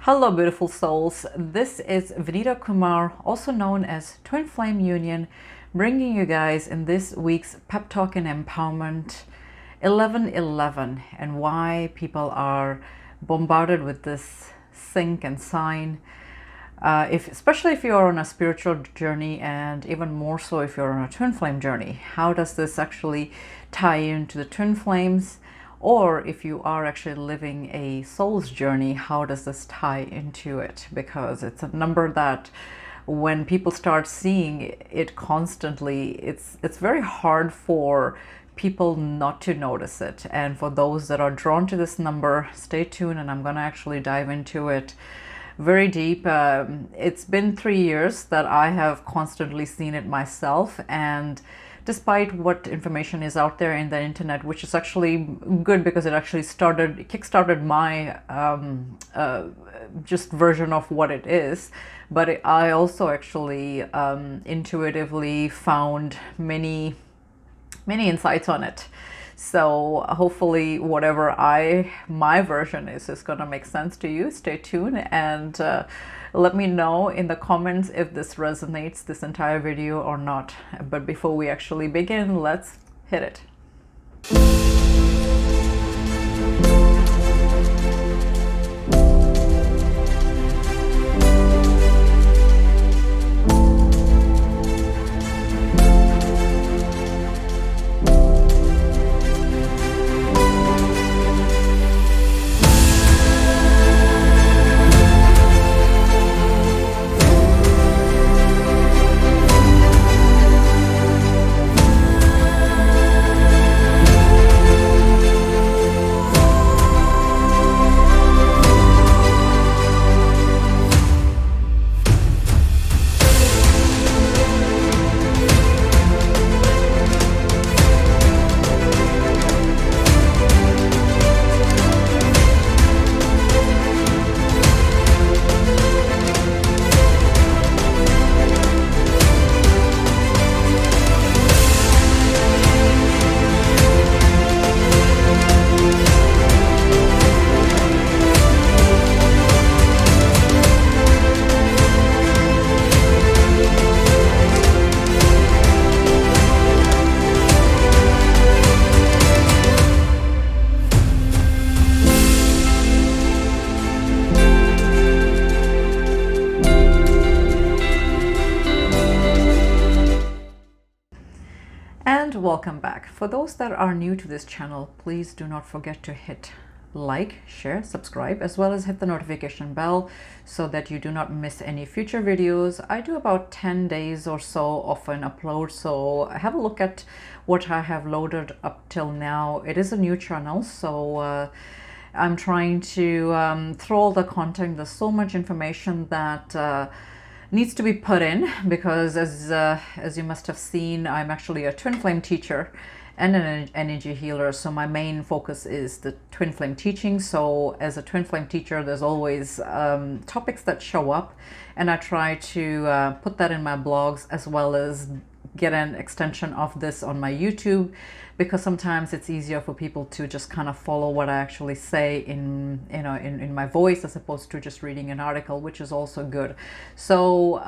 Hello, beautiful souls. This is Vinita Kumar, also known as Twinflameunion, bringing you guys in this week's Pep Talk and Empowerment 1111 and why people are bombarded with this sync and sign. Especially if you're on a spiritual journey, and even more so if you're on a twin flame journey. How does this actually tie into the twin flames? Or if you are actually living a soul's journey, how does this tie into it? Because it's a number that when people start seeing it constantly, it's very hard for people not to notice it. And for those that are drawn to this number, stay tuned, and I'm going to actually dive into it very deep. It's been 3 years that I have constantly seen it myself, and despite what information is out there in the internet, which is actually good because it actually kickstarted my just version of what it is, but I also actually intuitively found many insights on it. So hopefully whatever my version is going to make sense to you. Stay tuned and let me know in the comments if this resonates, this entire video, or not. But before we actually begin, let's hit it. And welcome back. For those that are new to this channel, please do not forget to hit like, share, subscribe, as well as hit the notification bell so that you do not miss any future videos. I do about 10 days or so of an upload, so have a look at what I have loaded up till now. It is a new channel, so I'm trying to throw all the content. There's so much information that needs to be put in, because as you must have seen, I'm actually a twin flame teacher and an energy healer. So my main focus is the twin flame teaching. So as a twin flame teacher, there's always topics that show up, and I try to put that in my blogs, as well as get an extension of this on my YouTube, because sometimes it's easier for people to just kind of follow what I actually say in my voice, as opposed to just reading an article, which is also good. So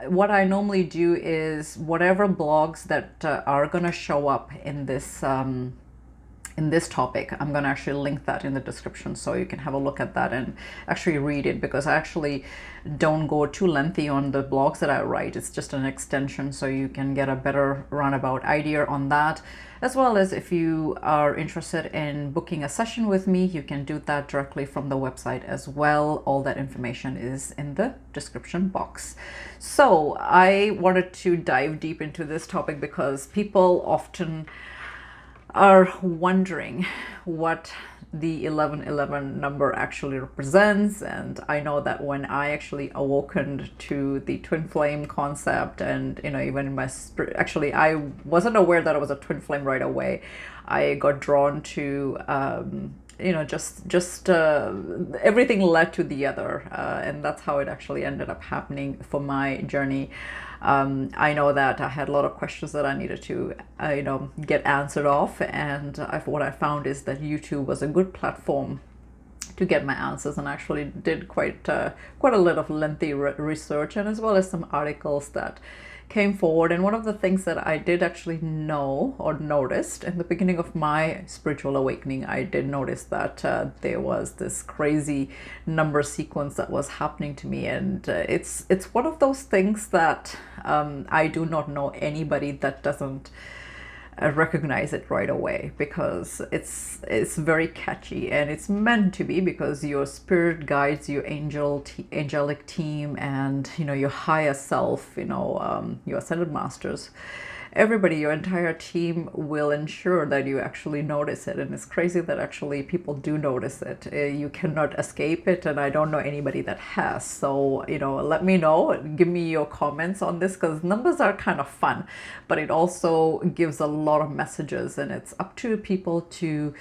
what I normally do is whatever blogs that are going to show up in this topic, I'm going to actually link that in the description so you can have a look at that and actually read it, because I actually don't go too lengthy on the blogs that I write. It's just an extension, so you can get a better roundabout idea on that. As well as if you are interested in booking a session with me, you can do that directly from the website as well. All that information is in the description box. So I wanted to dive deep into this topic because people often are wondering what the 1111 number actually represents. And I know that when I actually awoken to the twin flame concept, and even in my spirit, actually I wasn't aware that it was a twin flame right away. I got drawn to just everything led to the other, and that's how it actually ended up happening for my journey. I know that I had a lot of questions that I needed to get answered off, and what I found is that YouTube was a good platform to get my answers, and actually did quite a lot of lengthy research, and as well as some articles that came forward. And one of the things that I did actually know or noticed in the beginning of my spiritual awakening, I did notice that there was this crazy number sequence that was happening to me. And it's one of those things that I do not know anybody that doesn't recognize it right away, because it's very catchy, and it's meant to be, because your spirit guides, your angelic team, and your higher self, your ascended masters, everybody, your entire team will ensure that you actually notice it. And it's crazy that actually people do notice it. You cannot escape it, and I don't know anybody that has. So let me know, give me your comments on this, because numbers are kind of fun, but it also gives a lot of messages, and it's up to people to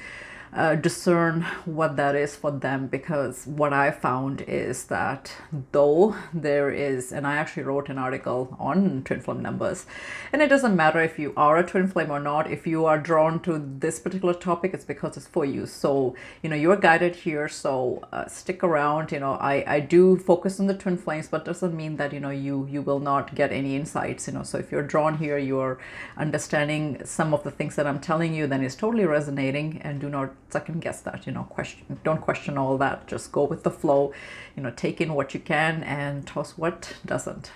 discern what that is for them. Because what I found is that though there is, and I actually wrote an article on twin flame numbers, and it doesn't matter if you are a twin flame or not, if you are drawn to this particular topic, it's because it's for you. So you're guided here, so stick around. I do focus on the twin flames, but doesn't mean that you will not get any insights. So if you're drawn here, you're understanding some of the things that I'm telling you, then it's totally resonating, and do not second guess that. Don't question all that, just go with the flow. Take in what you can and toss what doesn't.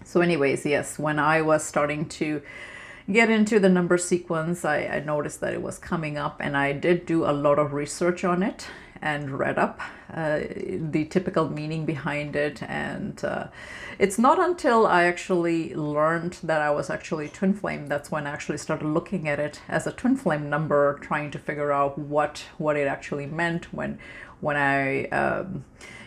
So anyways, yes, when I was starting to get into the number sequence, I noticed that it was coming up, and I did do a lot of research on it and read up the typical meaning behind it. And it's not until I actually learned that I was actually twin flame, that's when I actually started looking at it as a twin flame number, trying to figure out what it actually meant. When I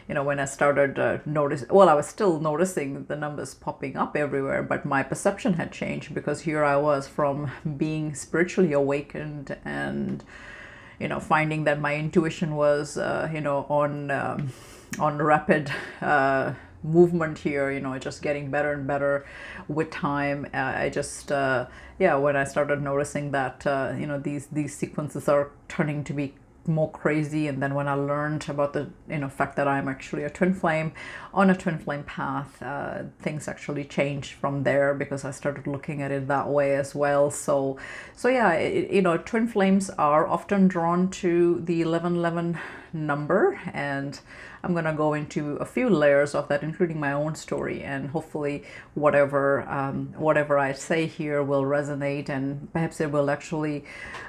when I started noticing, well, I was still noticing the numbers popping up everywhere, but my perception had changed, because here I was, from being spiritually awakened and finding that my intuition was on rapid movement here, just getting better and better with time. I just when I started noticing that these sequences are turning to be more crazy, and then when I learned about the fact that I'm actually a twin flame on a twin flame path, things actually changed from there, because I started looking at it that way as well. So yeah, twin flames are often drawn to the 1111 number, and I'm gonna go into a few layers of that, including my own story, and hopefully whatever I say here will resonate, and perhaps it will actually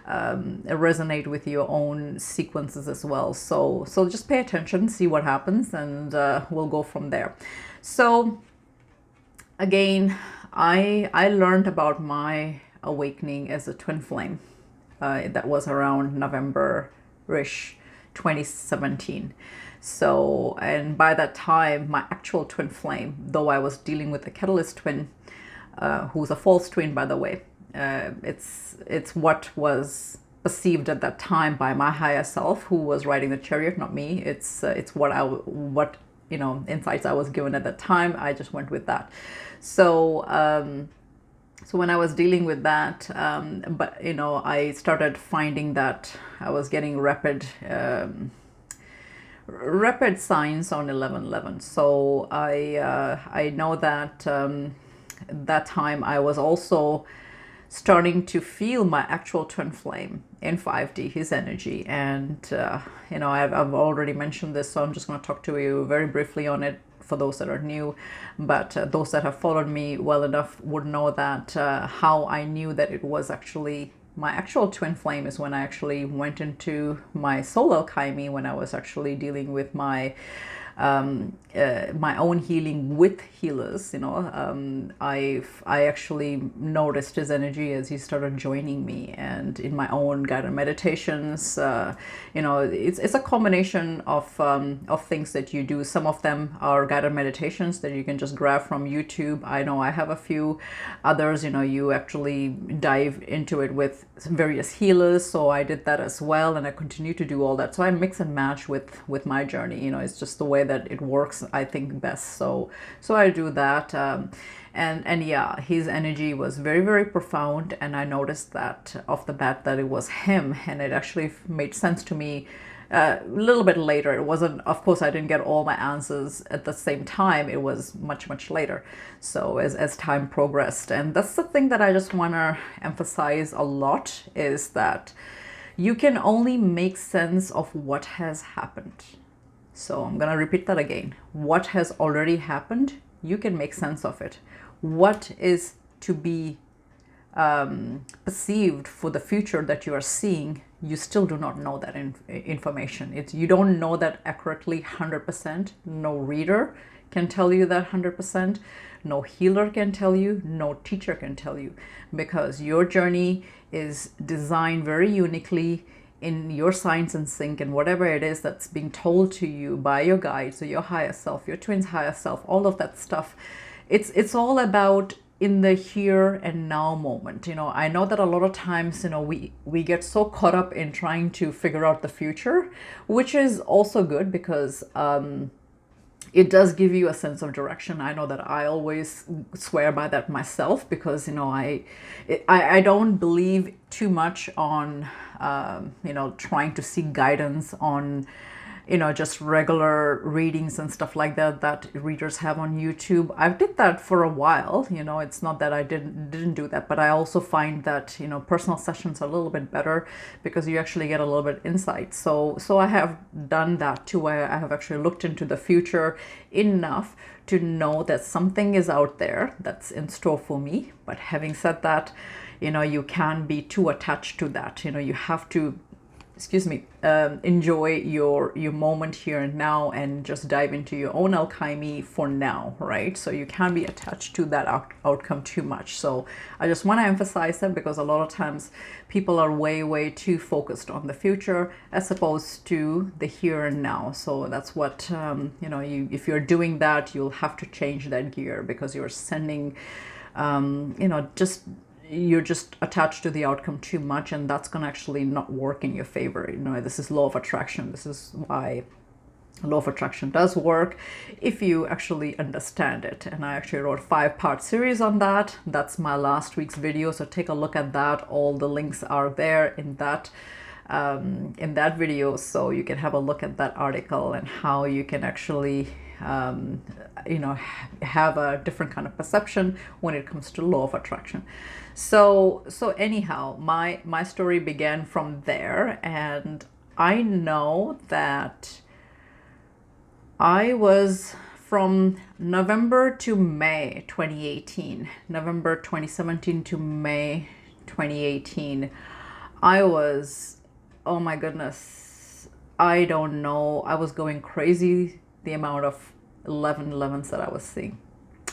resonate with your own sequences as well. So just pay attention, see what happens, and we'll go from there. So again, I learned about my awakening as a twin flame. That was around November-ish 2017. So, and by that time, my actual twin flame, though I was dealing with a catalyst twin, who's a false twin, by the way, it's what was perceived at that time by my higher self, who was riding the chariot, not me. It's what insights I was given at that time. I just went with that. So when I was dealing with that, but I started finding that I was getting rapid signs on 1111. So I know that that time I was also starting to feel my actual twin flame in 5D, his energy. And I've already mentioned this, so I'm just going to talk to you very briefly on it for those that are new. But those that have followed me well enough would know that how I knew that it was actually my actual twin flame is when I actually went into my soul alchemy, when I was actually dealing with my my own healing with healers. I actually noticed his energy as he started joining me, and in my own guided meditations, it's a combination of things that you do. Some of them are guided meditations that you can just grab from YouTube. I know I have a few others. You actually dive into it with various healers, so I did that as well, and I continue to do all that. So I mix and match with my journey. It's just the way that it works, I think, best. So I do that, and yeah, his energy was very, very profound, and I noticed that off the bat that it was him, and it actually made sense to me a little bit later. It wasn't, of course, I didn't get all my answers at the same time. It was much, much later. So as time progressed. And that's the thing that I just want to emphasize a lot, is that you can only make sense of what has happened. So I'm going to repeat that again. What has already happened, you can make sense of it. What is to be perceived for the future that you are seeing, you still do not know that information. You don't know that accurately 100%. No reader can tell you that 100%. No healer can tell you. No teacher can tell you, because your journey is designed very uniquely in your signs and sync, and whatever it is that's being told to you by your guides, or your higher self, your twin's higher self, all of that stuff. It's all about in the here and now moment. I know that a lot of times, we get so caught up in trying to figure out the future, which is also good, because it does give you a sense of direction. I know that I always swear by that myself, because I don't believe too much on trying to seek guidance on just regular readings and stuff like that readers have on YouTube. I did that for a while. It's not that I didn't do that, but I also find that personal sessions are a little bit better, because you actually get a little bit insight. So I have done that too. I have actually looked into the future enough to know that something is out there that's in store for me. But having said that, you can't be too attached to that. You have to enjoy your moment here and now, and just dive into your own alchemy for now, right? So you can't be attached to that outcome too much. So I just want to emphasize that, because a lot of times people are way too focused on the future as opposed to the here and now. So that's what if you're doing that, you'll have to change that gear, because you're sending you're just attached to the outcome too much, and that's going to actually not work in your favor. This is law of attraction. This is why law of attraction does work if you actually understand it. And I actually wrote a 5-part series on that. That's my last week's video, so take a look at that. All the links are there in that video, so you can have a look at that article and how you can actually have a different kind of perception when it comes to law of attraction. So anyhow, my story began from there, and I know that I was from November to May 2018, November 2017 to May 2018, I was, oh my goodness, I don't know, I was going crazy. The amount of 11s that I was seeing,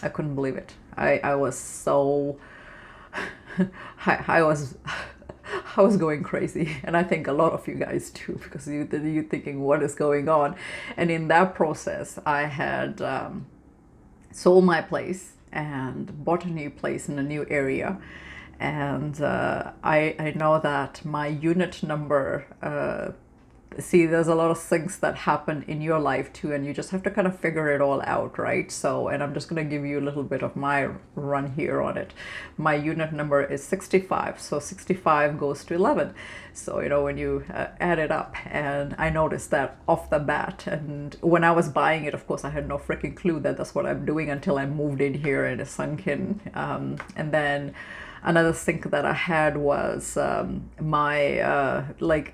I couldn't believe it. I was so I was going crazy, and I think a lot of you guys too, because you're thinking, what is going on? And in that process, I had sold my place and bought a new place in a new area, and I know that my unit number. See, there's a lot of things that happen in your life too, and you just have to kind of figure it all out, right? So, and I'm just going to give you a little bit of my run here on it. My unit number is 65, so 65 goes to 11. So, when you add it up, and I noticed that off the bat. And when I was buying it, of course, I had no freaking clue that that's what I'm doing until I moved in here and it sunk in. And then another thing that I had was my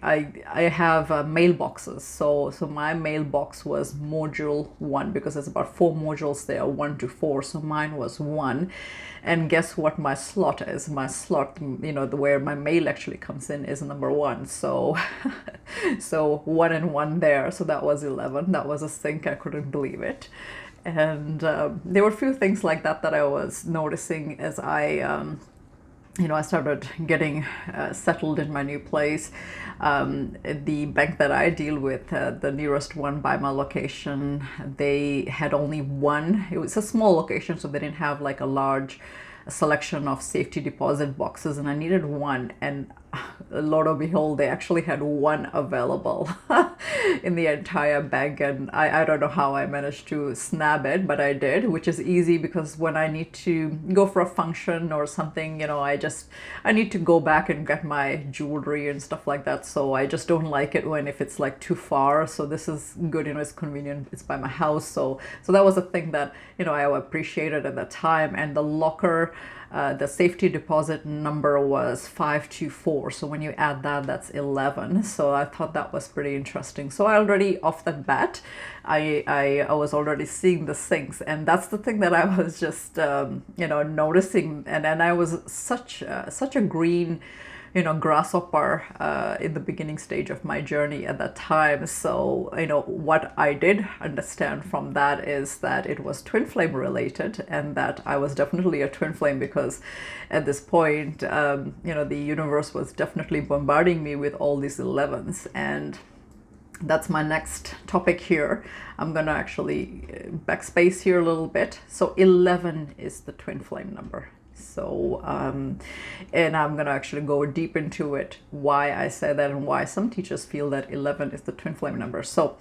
I have mailboxes. So my mailbox was module 1, because there's about 4 modules there, 1 to 4. So mine was 1, and guess what my slot is? My slot, where my mail actually comes in, is number 1. So so 1 and 1 there. So that was 11. That was a sync. I couldn't believe it. And there were a few things like that I was noticing as I started getting settled in my new place. The bank that I deal with, the nearest one by my location, they had only one. It was a small location, so they didn't have like a large selection of safety deposit boxes, and I needed one. And lo and behold, they actually had one available in the entire bag, and I don't know how I managed to snag it, but I did, which is easy because when I need to go for a function or something, you know, I need to go back and get my jewelry and stuff like that. So I just don't like it when if it's like too far. So this is good, you know, it's convenient, it's by my house. So that was a thing that, you know, I appreciated at that time. And the locker, the safety deposit number was 524. So when you add that, that's 11. So I thought that was pretty interesting. So I already, off the bat, I was already seeing the things. And that's the thing that I was just, you know, noticing. And I was such a green, you know, grasshopper in the beginning stage of my journey at that time. So, you know, what I did understand from that is that it was twin flame related, and that I was definitely a twin flame because at this point, you know, the universe was definitely bombarding me with all these 11s. And that's my next topic here. I'm gonna actually backspace here a little bit. So 11 is the twin flame number. So, and I'm going to actually go deep into it, why I say that and why some teachers feel that 11 is the twin flame number. So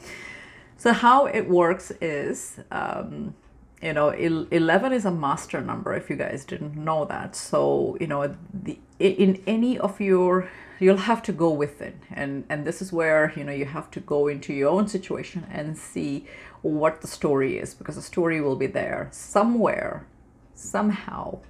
how it works is, you know, 11 is a master number, if you guys didn't know that. So, you know, in any of your, you'll have to go within. And this is where, you know, you have to go into your own situation and see what the story is, because the story will be there somewhere, somehow.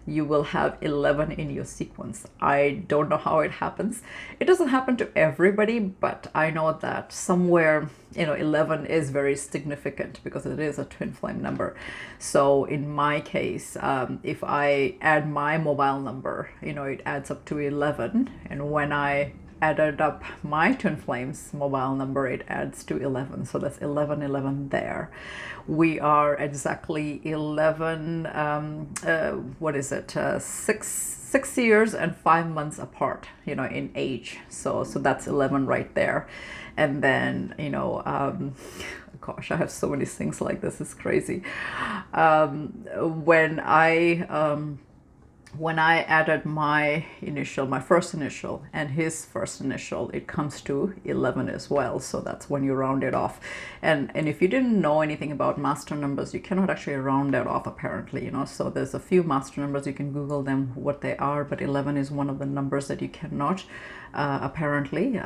You will have 11 in your sequence. I don't know how it happens. It doesn't happen to everybody, but I know that somewhere, you know, 11 is very significant because it is a twin flame number. So in my case, if I add my mobile number, you know, it adds up to 11. And when I added up my twin flames mobile number, it adds to 11. So that's 11 there. We are exactly 11, what is it, 6 years and 5 months apart, you know, in age. So that's 11 right there. And then, you know, gosh, I have so many things like this, it's crazy. When I added my first initial and his first initial, it comes to 11 as well. So that's when you round it off. And if you didn't know anything about master numbers, you cannot actually round that off apparently, you know. So there's a few master numbers, you can Google them, what they are, but 11 is one of the numbers that you cannot, apparently,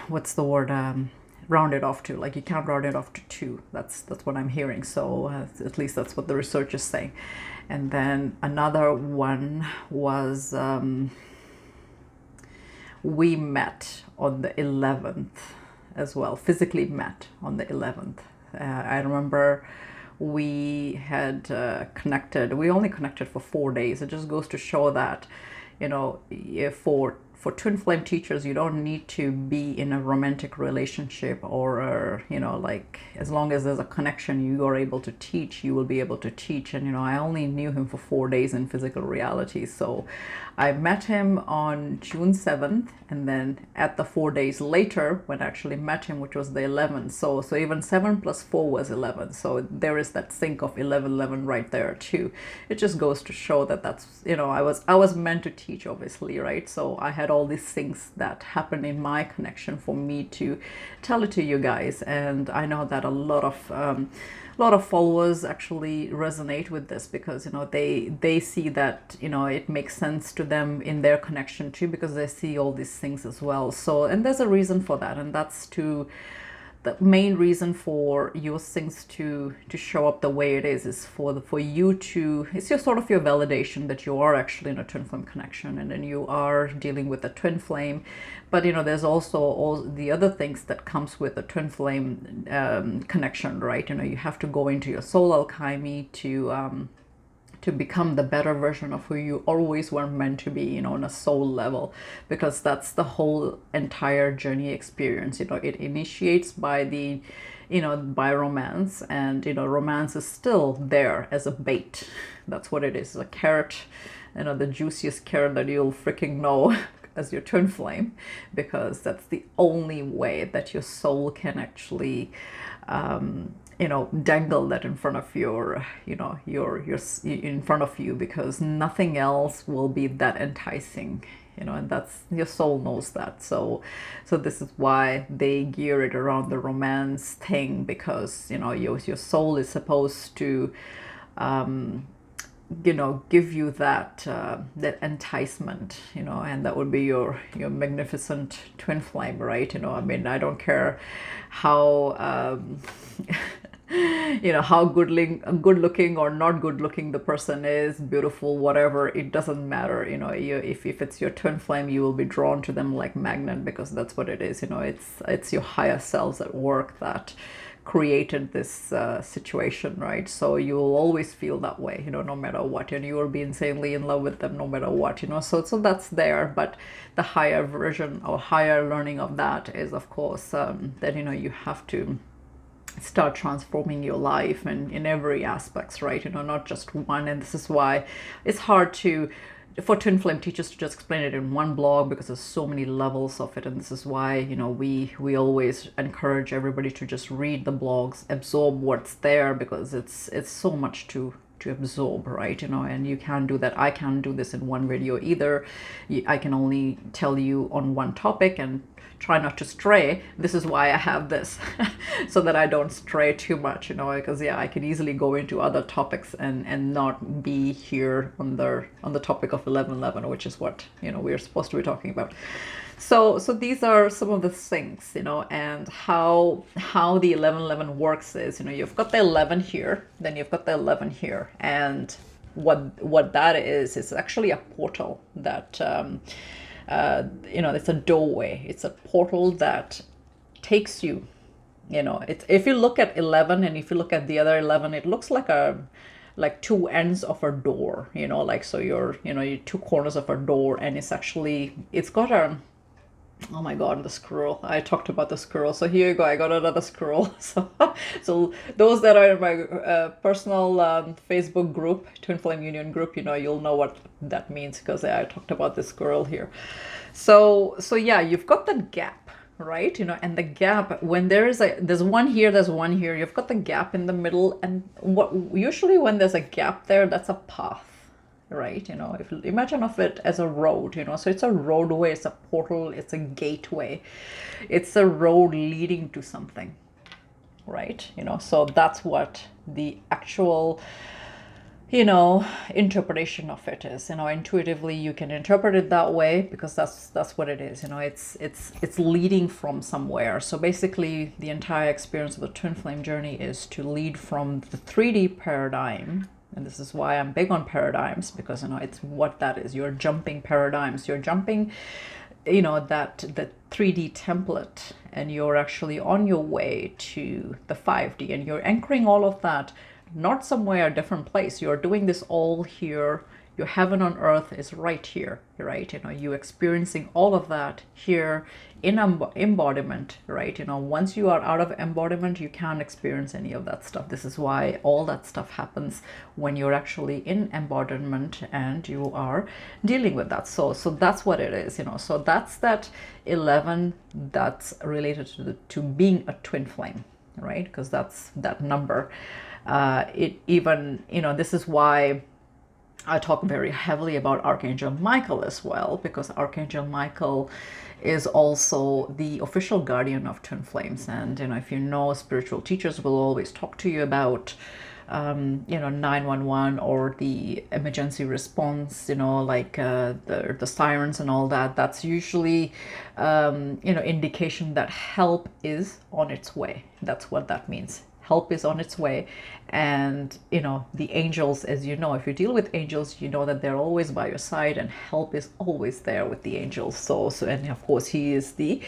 what's the word? Round it off to, like you can't round it off to 2. That's what I'm hearing. So at least that's what the research is saying. And then another one was, we met on the 11th as well, physically met on the 11th. I remember we had connected. We only connected for 4 days. It just goes to show that, you know, for twin flame teachers, you don't need to be in a romantic relationship or, you know, like as long as there's a connection, you are able to teach, you will be able to teach. And, you know, I only knew him for 4 days in physical reality. So I met him on June 7th, and then at the 4 days later when I actually met him, which was the 11th. So even 7 plus 4 was 11. So there is that sync of 11 right there too. It just goes to show that that's, you know, I was meant to teach, obviously, right? So I had all these things that happened in my connection for me to tell it to you guys. And I know that a lot of followers actually resonate with this because, you know, they see that, you know, it makes sense to them in their connection too, because they see all these things as well. So, and there's a reason for that, and that's the main reason for your things to show up the way it is for you to, it's your sort of your validation that you are actually in a twin flame connection, and then you are dealing with a twin flame. But, you know, there's also all the other things that comes with a twin flame connection, right? You know, you have to go into your soul alchemy to become the better version of who you always were meant to be, you know, on a soul level, because that's the whole entire journey experience. You know, it initiates by by romance, and, you know, romance is still there as a bait. That's what it is, a carrot, you know, the juiciest carrot that you'll freaking know as your twin flame, because that's the only way that your soul can actually dangle that in front of your in front of you, because nothing else will be that enticing, and that's, your soul knows that. So this is why they gear it around the romance thing, because your soul is supposed to give you that that enticement, and that would be your magnificent twin flame, right? I mean, I don't care how how good looking or not good looking the person is, beautiful, whatever, it doesn't matter. If it's your twin flame, you will be drawn to them like magnet, because that's what it is. It's your higher selves at work that created this situation, right? So you will always feel that way, no matter what, and you will be insanely in love with them no matter what, so that's there. But the higher version or higher learning of that is, of course, that you have to start transforming your life and in every aspects, right? Not just one. And this is why it's hard for twin flame teachers to just explain it in one blog, because there's so many levels of it. And this is why we always encourage everybody to just read the blogs, absorb what's there, because it's so much to absorb, right? And you can't do that. I can't do this in one video either. I can only tell you on one topic and try not to stray. This is why I have this so that I don't stray too much, because I can easily go into other topics and not be here on the topic of 1111, which is what we're supposed to be talking about. So these are some of the things, and how the 1111 works is, you've got the 11 here, then you've got the 11 here, and what that is actually a portal that it's a doorway. It's a portal that takes you, it's, if you look at 11 and if you look at the other 11, it looks like two ends of a door, so your two corners of a door, and it's got a, oh my god, the squirrel. I talked about the squirrel. So here you go. I got another squirrel. So those that are in my personal Facebook group, twinflameunion group, you'll know what that means, because I talked about the squirrel here. So yeah, you've got the gap, right? And the gap, when there's one here, there's one here, you've got the gap in the middle. And usually when there's a gap there, that's a path, right? If you imagine of it as a road, so it's a roadway, it's a portal, it's a gateway, it's a road leading to something, right? So that's what the actual interpretation of it is. Intuitively you can interpret it that way, because that's what it is. It's leading from somewhere. So basically the entire experience of the twin flame journey is to lead from the 3D paradigm. And this is why I'm big on paradigms, because it's what that is. You're jumping paradigms. You're jumping, that the 3D template, and you're actually on your way to the 5D, and you're anchoring all of that, not somewhere a different place. You're doing this all here. Your heaven on earth is right here, right? You experiencing all of that here in embodiment, right? Once you are out of embodiment, you can't experience any of that stuff. This is why all that stuff happens when you're actually in embodiment and you are dealing with that. So that's what it is, So that's that 11 that's related to being a twin flame, right? Because that's that number. This is why I talk very heavily about Archangel Michael as well, because Archangel Michael is also the official guardian of twin flames. And if spiritual teachers will always talk to you about 911 or the emergency response, like the sirens and all that. That's usually indication that help is on its way. That's what that means. Help is on its way. And the angels, as if you deal with angels, that they're always by your side, and help is always there with the angels. So and of course he is the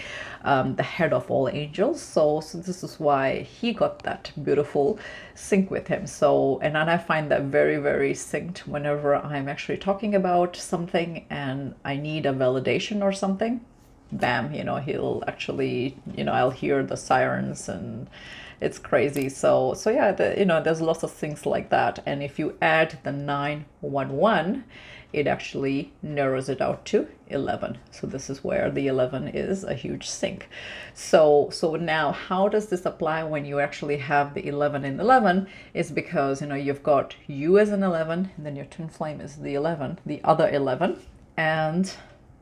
head of all angels. So this is why he got that beautiful sync with him. So and I find that very, very synced whenever I'm actually talking about something and I need a validation or something. bam, you know, he'll actually, you know, I'll hear the sirens, and it's crazy. So yeah, you know, there's lots of things like that. And if you add the 911, it actually narrows it out to 11. So this is where the 11 is a huge sync. So now how does this apply when you actually have the 11 in 11? Is because, you know, you've got you as an 11, and then your twin flame is the 11, the other 11, and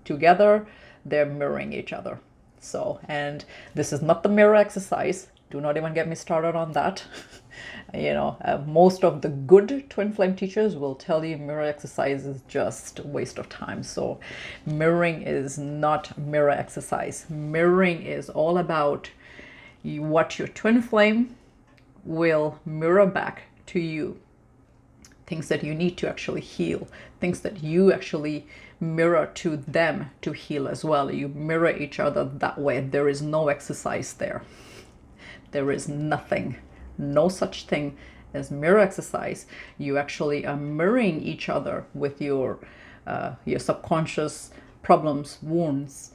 together they're mirroring each other. So, and this is not the mirror exercise. Do not even get me started on that. You know, most of the good twin flame teachers will tell you mirror exercise is just a waste of time. So mirroring is not mirror exercise. Mirroring is all about what your twin flame will mirror back to you. Things that you need to actually heal, things that you actually mirror to them to heal as well. You mirror each other that way. There is no exercise there. There is nothing, no such thing as mirror exercise. You actually are mirroring each other with your subconscious problems, wounds,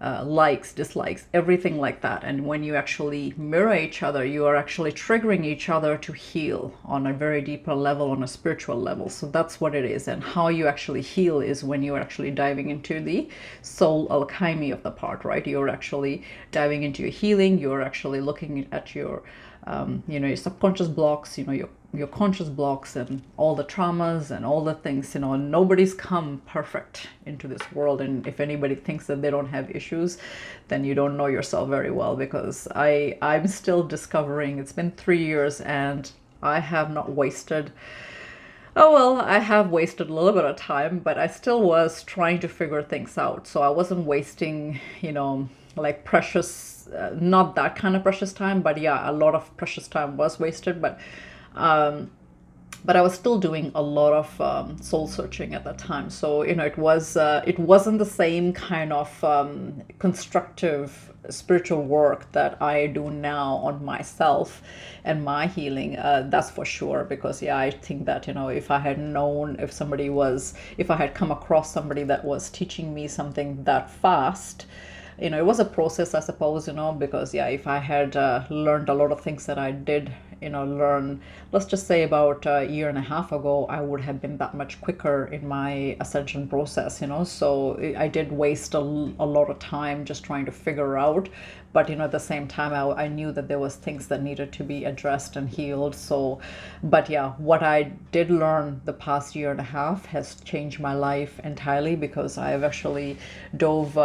likes, dislikes, everything like that. And when you actually mirror each other, you are actually triggering each other to heal on a very deeper level, on a spiritual level. So that's what it is. And how you actually heal is when you're actually diving into the soul alchemy of the part, right? You're actually diving into your healing. You're actually looking at your you know, your subconscious blocks, you know, your conscious blocks, and all the traumas and all the things. You know, nobody's come perfect into this world, and if anybody thinks that they don't have issues, then you don't know yourself very well, because I'm still discovering. It's been 3 years and I have not wasted, oh well, I have wasted a little bit of time, but I still was trying to figure things out. So I wasn't wasting, you know, like precious, not that kind of precious time, but yeah, a lot of precious time was wasted. But I was still doing a lot of soul searching at that time. So, you know, it wasn't the same kind of constructive spiritual work that I do now on myself and my healing. That's for sure. Because yeah, I think that, you know, if I had known, if I had come across somebody that was teaching me something that fast, you know, it was a process, I suppose, you know, because yeah, if I had learned a lot of things that I did, you know, learn, let's just say about a year and a half ago, I would have been that much quicker in my ascension process, you know. So I did waste a lot of time just trying to figure out, but you know, at the same time, I knew that there was things that needed to be addressed and healed. So, but yeah, what I did learn the past year and a half has changed my life entirely, because I've actually dove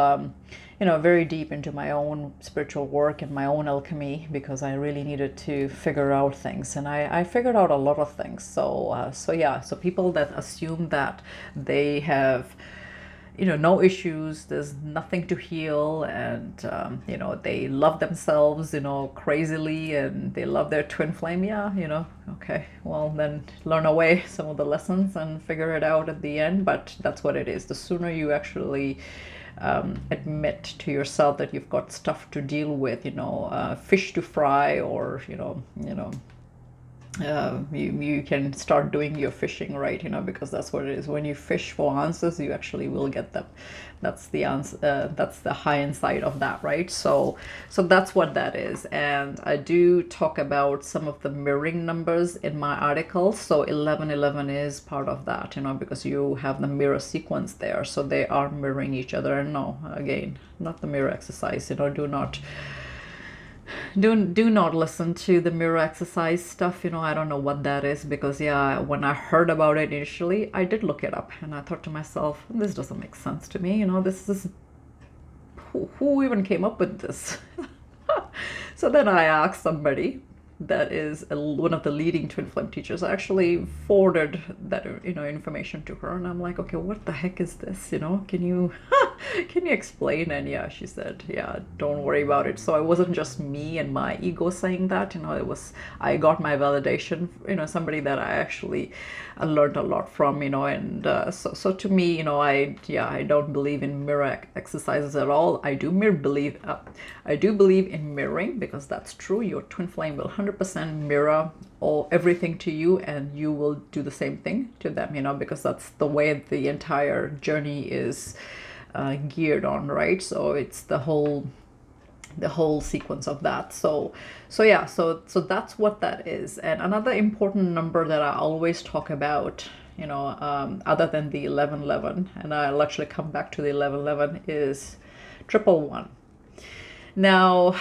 you know, very deep into my own spiritual work and my own alchemy, because I really needed to figure out things, and I figured out a lot of things. So yeah, so people that assume that they have, you know, no issues, there's nothing to heal, and you know, they love themselves, you know, crazily, and they love their twin flame, yeah, you know, okay, well then learn away some of the lessons and figure it out at the end. But that's what it is. The sooner you actually admit to yourself that you've got stuff to deal with, you know, fish to fry, or you can start doing your fishing, right? You know, because that's what it is. When you fish for answers, you actually will get them. That's the answer. That's the high inside of that, right? So that's what that is. And I do talk about some of the mirroring numbers in my article. So 1111 is part of that, you know, because you have the mirror sequence there. So they are mirroring each other. And no, again, not the mirror exercise. You know, do not listen to the mirror exercise stuff. You know, I don't know what that is, because yeah, when I heard about it initially, I did look it up, and I thought to myself, this doesn't make sense to me. You know, this is who even came up with this? So then I asked somebody that is one of the leading twin flame teachers. I actually forwarded that, you know, information to her, and I'm like, okay, what the heck is this? You know, can you explain? And yeah, she said, yeah, don't worry about it. So it wasn't just me and my ego saying that, you know, I got my validation, you know, somebody that I actually learned a lot from, you know. And so to me, you know, I don't believe in mirror exercises at all. I do believe in mirroring, because that's true. Your twin flame will 100% mirror everything to you, and you will do the same thing to them, you know, because that's the way the entire journey is geared on, right? So it's the whole sequence of that. So that's what that is. And another important number that I always talk about, other than the 1111, and I'll actually come back to the 1111, is 111. Now,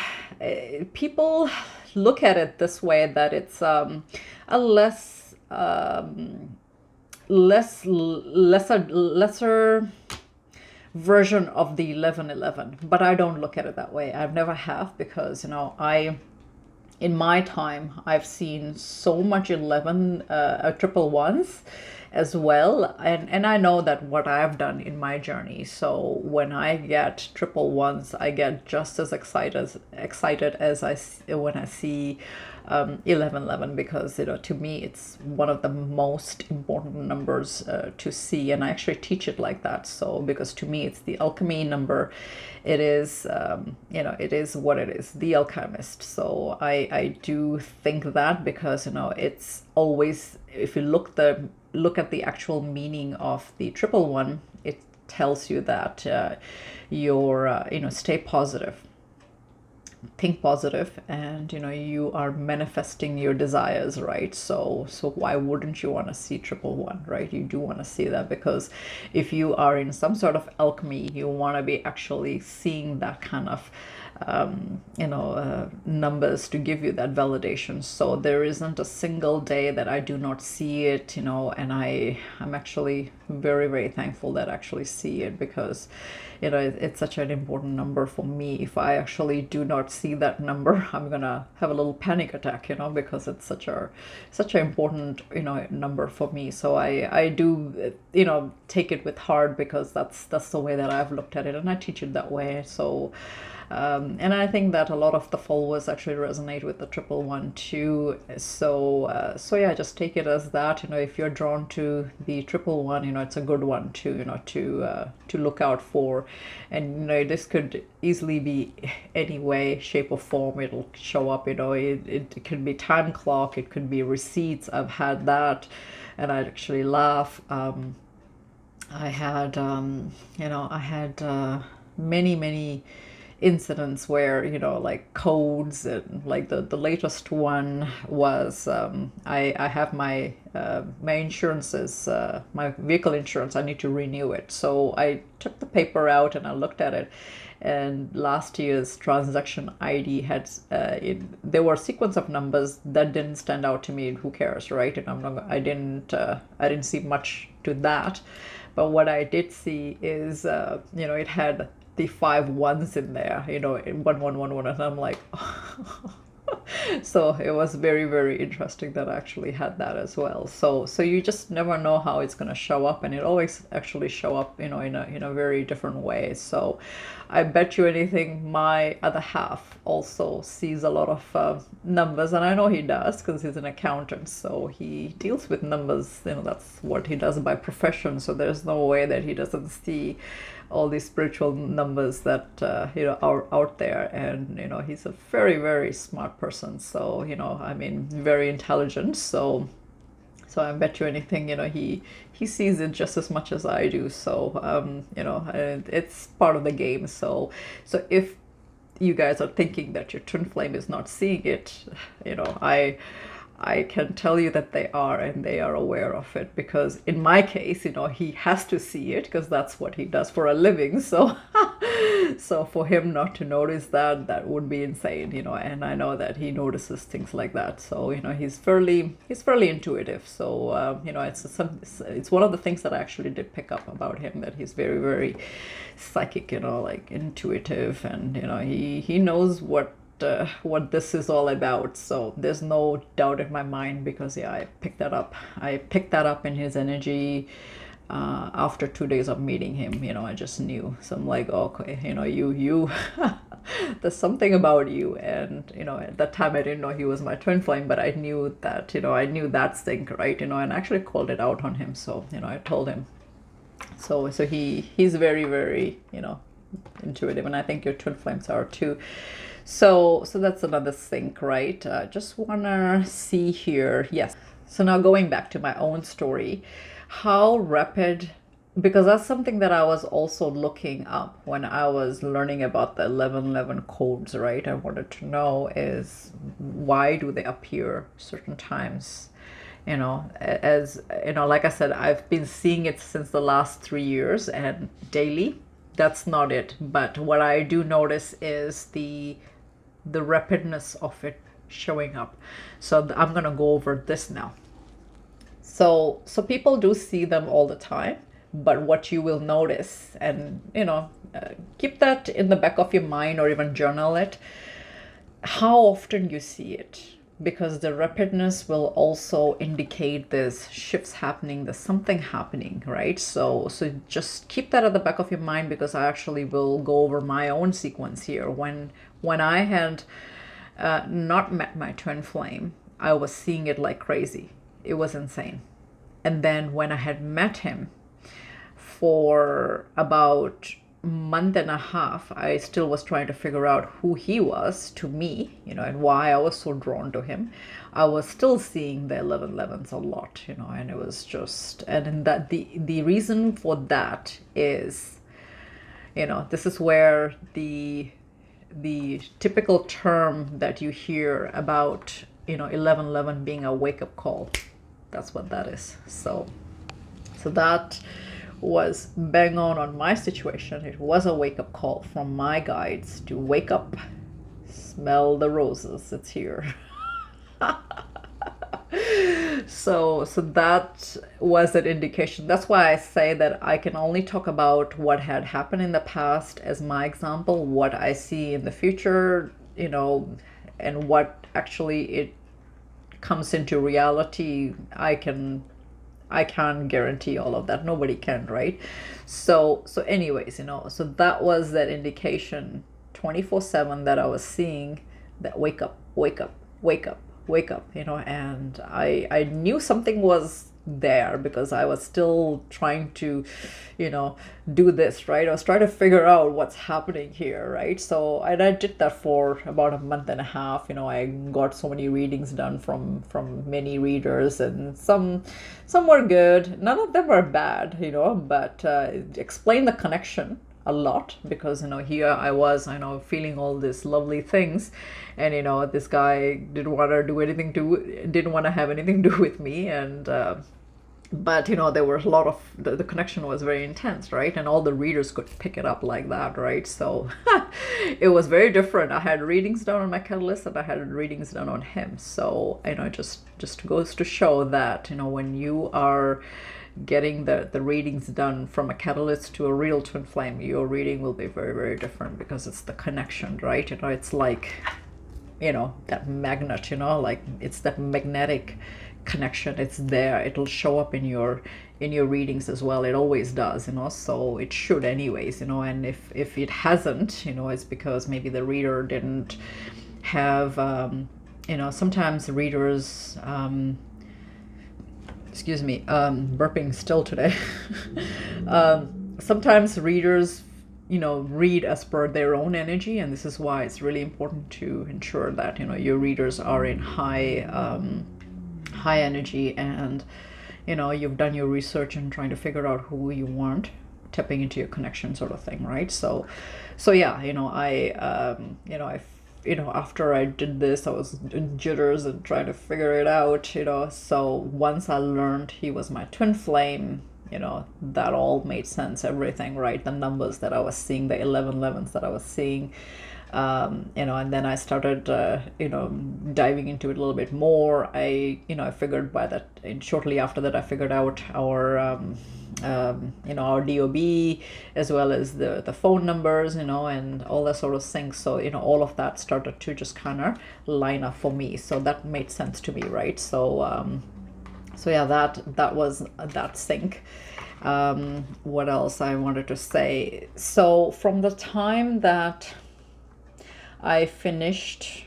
people look at it this way, that it's a lesser version of the 1111, but I don't look at it that way. I've never have, because in my time I've seen so much 111s as well, and I know that what I've done in my journey. So when I get 111s, I get just as excited as when I see 1111, because to me it's one of the most important numbers to see, and I actually teach it like that. So because to me it's the alchemy number, it is it is what it is, the alchemist. So I do think that, because it's always, if you look at the actual meaning of the 111, it tells you that you're stay positive, think positive, and you are manifesting your desires, right? So why wouldn't you want to see 111, right? You do want to see that, because if you are in some sort of alchemy, you want to be actually seeing that kind of numbers to give you that validation. So there isn't a single day that I do not see it, and I'm actually very, very thankful that I actually see it, because it's such an important number for me. If I actually do not see that number, I'm gonna have a little panic attack, because it's such an important number for me. So I do take it with heart, because that's the way that I've looked at it, and I teach it that way. So and I think that a lot of the followers actually resonate with the 111 too. So yeah, just take it as that. If you're drawn to the 111, it's a good one to to look out for. And this could easily be any way, shape, or form it'll show up. It could be time clock, it could be receipts. I've had that, and I'd actually laugh. I had many incidents where like codes, and like the latest one was I have my insurances, my vehicle insurance, I need to renew it. So I took the paper out and I looked at it, and last year's transaction ID had there were a sequence of numbers that didn't stand out to me. Who cares, right? And I didn't see much to that. But what I did see is it had the 5 ones in there, 1111, and I'm like, so it was very, very interesting that I actually had that as well. So you just never know how it's going to show up, and it always actually show up in a very different way. So I bet you anything my other half also sees a lot of numbers, and I know he does, because he's an accountant, so he deals with numbers. That's what he does by profession. So there's no way that he doesn't see all these spiritual numbers that are out there. And he's a very, very smart person. So very intelligent. So I bet you anything he sees it just as much as I do. So it's part of the game. So if you guys are thinking that your twin flame is not seeing it, I can tell you that they are, and they are aware of it, because in my case, he has to see it, because that's what he does for a living. So so for him not to notice that would be insane, and I know that he notices things like that. So he's fairly intuitive. So it's one of the things that I actually did pick up about him, that he's very, very psychic, like intuitive, and he knows what this is all about. So there's no doubt in my mind, because I picked that up in his energy after 2 days of meeting him. I just knew. So I'm like, okay, you there's something about you. And at that time I didn't know he was my twin flame, but I knew that I knew that thing, right? And I actually called it out on him. So I told him. So he's very, very intuitive, and I think your twin flames are too. So that's another thing, right? Just wanna see here. Yes. So now going back to my own story, how rapid because that's something that I was also looking up when I was learning about the 1111 codes, right? I wanted to know is why do they appear certain times? You know, as you know, like I said, I've been seeing it since the last 3 years and daily. That's not it. But what I do notice is the rapidness of it showing up. So I'm gonna go over this now. So people do see them all the time, but what you will notice, and keep that in the back of your mind or even journal it, how often you see it, because the rapidness will also indicate there's shifts happening, there's something happening, right? So just keep that at the back of your mind, because I actually will go over my own sequence here. When I had not met my twin flame, I was seeing it like crazy. It was insane. And then when I had met him for about a month and a half, I still was trying to figure out who he was to me, and why I was so drawn to him. I was still seeing the 1111s a lot, and it was just, and in that the reason for that is, this is where the typical term that you hear about, 1111 being a wake-up call. That's what that is. So that was bang on my situation. It was a wake-up call from my guides to wake up, smell the roses, it's here. So that was an indication. That's why I say that I can only talk about what had happened in the past as my example. What I see in the future, and what actually it comes into reality, I can't guarantee all of that. Nobody can, right? So anyways, so that was that indication 24/7 that I was seeing, that wake up, wake up, wake up, wake up, and I knew something was there, because I was still trying to, do this, right? I was trying to figure out what's happening here, right? So and I did that for about a month and a half. I got so many readings done from many readers, and some were good, none of them were bad, but explain the connection a lot, because here I was, feeling all these lovely things, and this guy didn't want to have anything to do with me, and but there were a lot of the connection was very intense, right? And all the readers could pick it up like that, right? So it was very different. I had readings done on my catalyst, and I had readings done on him. So just goes to show that when you are getting the readings done from a catalyst to a real twin flame, your reading will be very, very different, because it's the connection, right? It's like that magnet, like it's that magnetic connection. It's there. It'll show up in your readings as well. It always does, so it should anyways, and if it hasn't, it's because maybe the reader didn't have sometimes readers excuse me, burping still today. Sometimes readers read as per their own energy, and this is why it's really important to ensure that your readers are in high energy, and you've done your research and trying to figure out who you want, tapping into your connection, sort of thing, right? So yeah, after I did this, I was in jitters and trying to figure it out, so once I learned he was my twin flame, that all made sense, everything, right? The numbers that I was seeing, the 1111s that I was seeing, and then I started, diving into it a little bit more. I figured by that, and shortly after that, I figured out our, our DOB, as well as the phone numbers, and all that sort of thing. So, all of that started to just kind of line up for me. So that made sense to me, right? So, yeah, that was that sync. What else I wanted to say? So from the time that I finished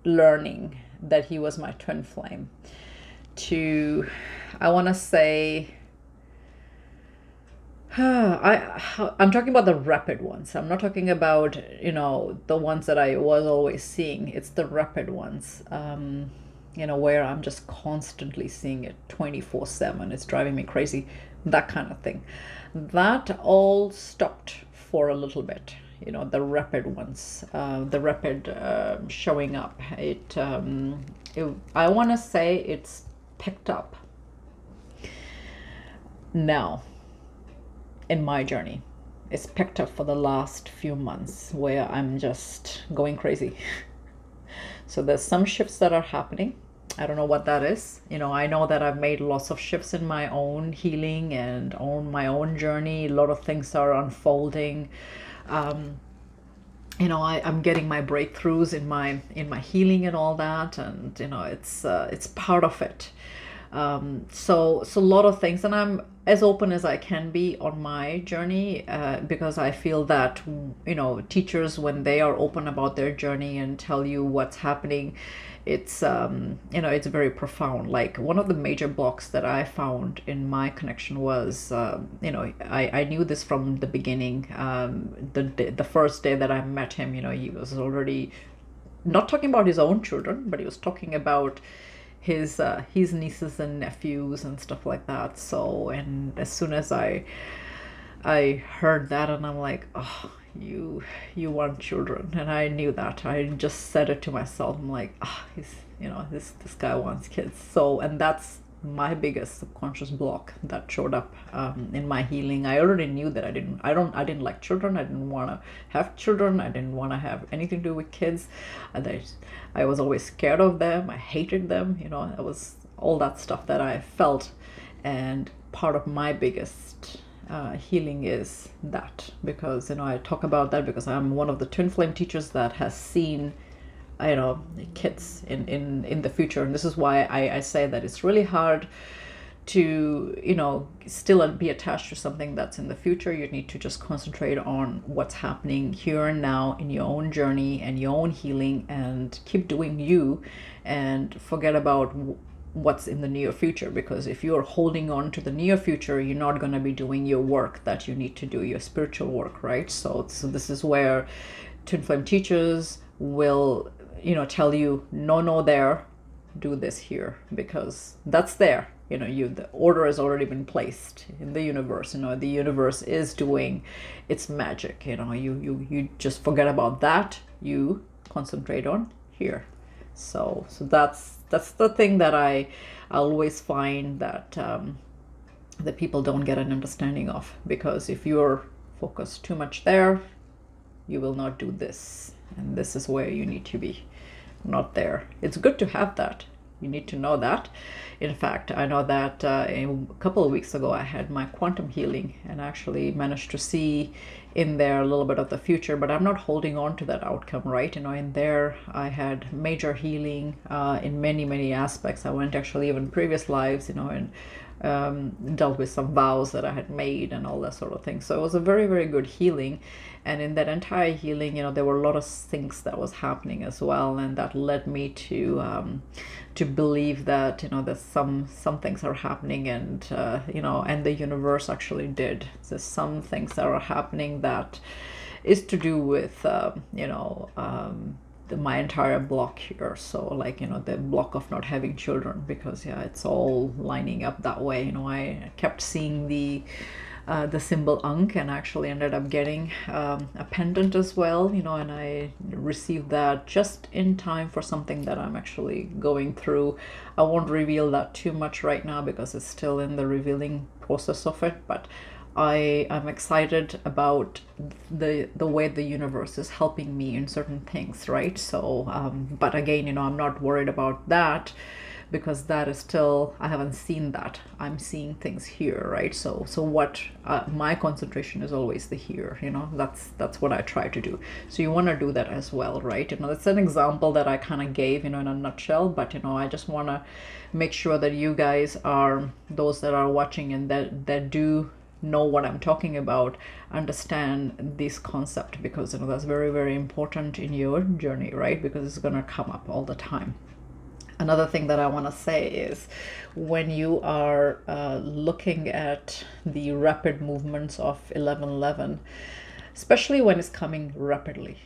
learning that he was my twin flame to, I want to say, I'm talking about the rapid ones. I'm not talking about, the ones that I was always seeing. It's the rapid ones, where I'm just constantly seeing it 24/7. It's driving me crazy. that kind of thing. That all stopped for a little bit, you know, the rapid ones, the rapid showing up. I want to say it's picked up now in my journey. It's picked up for the last few months where I'm just going crazy. So there's some shifts that are happening. I don't know what that is. You know, I know that I've made lots of shifts in my own healing and on my own journey. A lot of things are unfolding. You know, I'm getting my breakthroughs in my healing and all that, and you know, it's part of it. So a lot of things, and I'm as open as I can be on my journey, because I feel that, you know, teachers, when they are open about their journey and tell you what's happening, it's you know, it's very profound. Like, one of the major blocks that I found in my connection was, you know, I knew this from the beginning. The first day that I met him, you know, he was already not talking about his own children, but he was talking about his nieces and nephews and stuff like that. So, and as soon as I heard that, and I'm like, oh, you want children. And I knew that. I just said it to myself. I'm like, he's, you know, this guy wants kids. So, and that's my biggest subconscious block that showed up in my healing. I already knew that I didn't like children. I didn't want to have children. I didn't want to have anything to do with kids. I was always scared of them. I hated them. You know, it was all that stuff that I felt. And part of my biggest healing is that, because, you know, I talk about that because I'm one of the twin flame teachers that has seen, you know, kids in the future. And this is why I say that it's really hard to, you know, still be attached to something that's in the future. You need to just concentrate on what's happening here and now in your own journey and your own healing, and keep doing you, and forget about what's in the near future. Because if you're holding on to the near future, you're not going to be doing your work that you need to do, your spiritual work, right? So this is where twin flame teachers will, you know, tell you, no, there, do this here, because that's there. You know, the order has already been placed in the universe. You know, the universe is doing its magic. You know, you just forget about that. You concentrate on here. So that's the thing that I always find that that people don't get an understanding of. Because if you're focused too much there, you will not do this, and this is where you need to be, not there. It's good to have that. You need to know that. In fact, I know that a couple of weeks ago I had my quantum healing, and actually managed to see in there a little bit of the future, but I'm not holding on to that outcome, right? You know, in there I had major healing in many aspects. I went actually even previous lives, you know, and dealt with some vows that I had made and all that sort of thing. So it was a very good healing. And in that entire healing, you know, there were a lot of things that was happening as well, and that led me to believe that, you know, that some things are happening, and you know, and the universe actually did. There's some things that are happening that is to do with you know, my entire block here. So, like, you know, the block of not having children, because yeah, it's all lining up that way. You know, I kept seeing the symbol Ankh, and actually ended up getting a pendant as well, you know, and I received that just in time for something that I'm actually going through. I won't reveal that too much right now because it's still in the revealing process of it, but I'm excited about the way the universe is helping me in certain things, right? So but again, you know, I'm not worried about that, because that is still, I haven't seen that. I'm seeing things here, right? So what my concentration is always the here, you know, that's what I try to do. So you want to do that as well, right? You know, that's an example that I kind of gave, you know, in a nutshell, but you know, I just want to make sure that you guys are, those that are watching and that do know what I'm talking about, understand this concept, because you know, that's very important in your journey, right? Because it's going to come up all the time. Another thing that I want to say is, when you are looking at the rapid movements of 1111, especially when it's coming rapidly,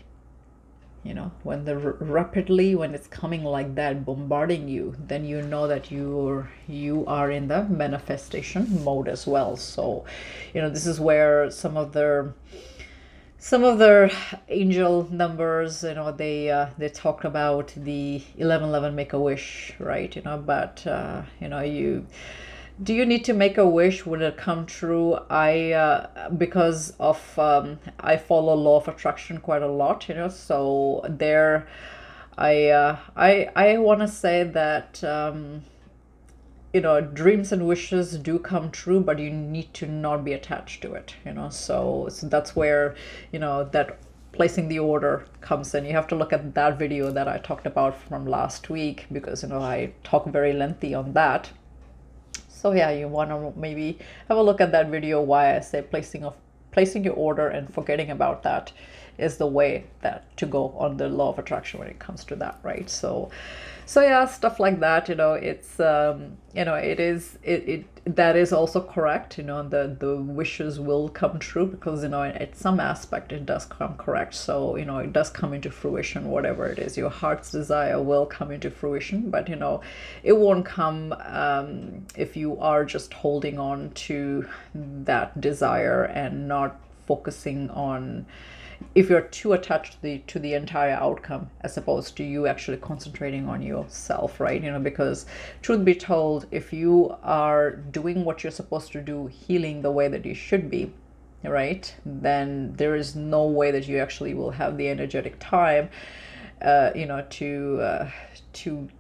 You know, when the rapidly, when it's coming like that, bombarding you, then you know that you are in the manifestation mode as well. So, you know, this is where some of their angel numbers, you know, they talked about the 1111 make a wish, right? You know, but you know, do you need to make a wish? Will it come true? Because of I follow law of attraction quite a lot, you know, so there I want to say that you know, dreams and wishes do come true, but you need to not be attached to it, you know. So that's where, you know, that placing the order comes in. You have to look at that video that I talked about from last week, because, you know, I talk very lengthy on that. So yeah, you want to maybe have a look at that video, why I say placing your order and forgetting about that is the way that to go on the law of attraction when it comes to that, right? So yeah, stuff like that, you know, it's you know, it that is also correct, you know, the wishes will come true, because, you know, at some aspect it does come correct. So, you know, it does come into fruition, whatever it is, your heart's desire will come into fruition, but, you know, it won't come if you are just holding on to that desire and not focusing on, if you're too attached to the entire outcome as opposed to you actually concentrating on yourself, right? You know, because truth be told, if you are doing what you're supposed to do, healing the way that you should be, right, then there is no way that you actually will have the energetic time you know, to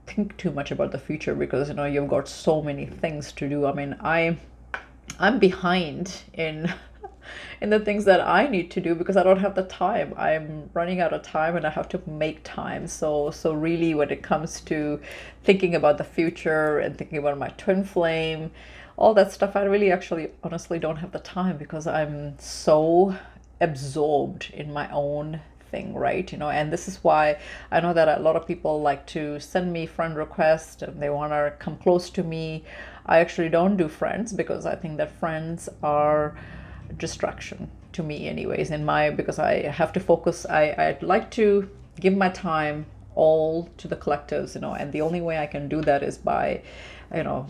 think too much about the future, because, you know, you've got so many things to do. I mean, I'm behind in the things that I need to do because I don't have the time. I'm running out of time and I have to make time. So really, when it comes to thinking about the future and thinking about my twin flame, all that stuff, I really actually honestly don't have the time, because I'm so absorbed in my own thing, right? You know, and this is why I know that a lot of people like to send me friend requests and they want to come close to me. I actually don't do friends, because I think that friends are distraction to me anyways, because I have to focus. I'd like to give my time all to the collectives, you know, and the only way I can do that is by, you know,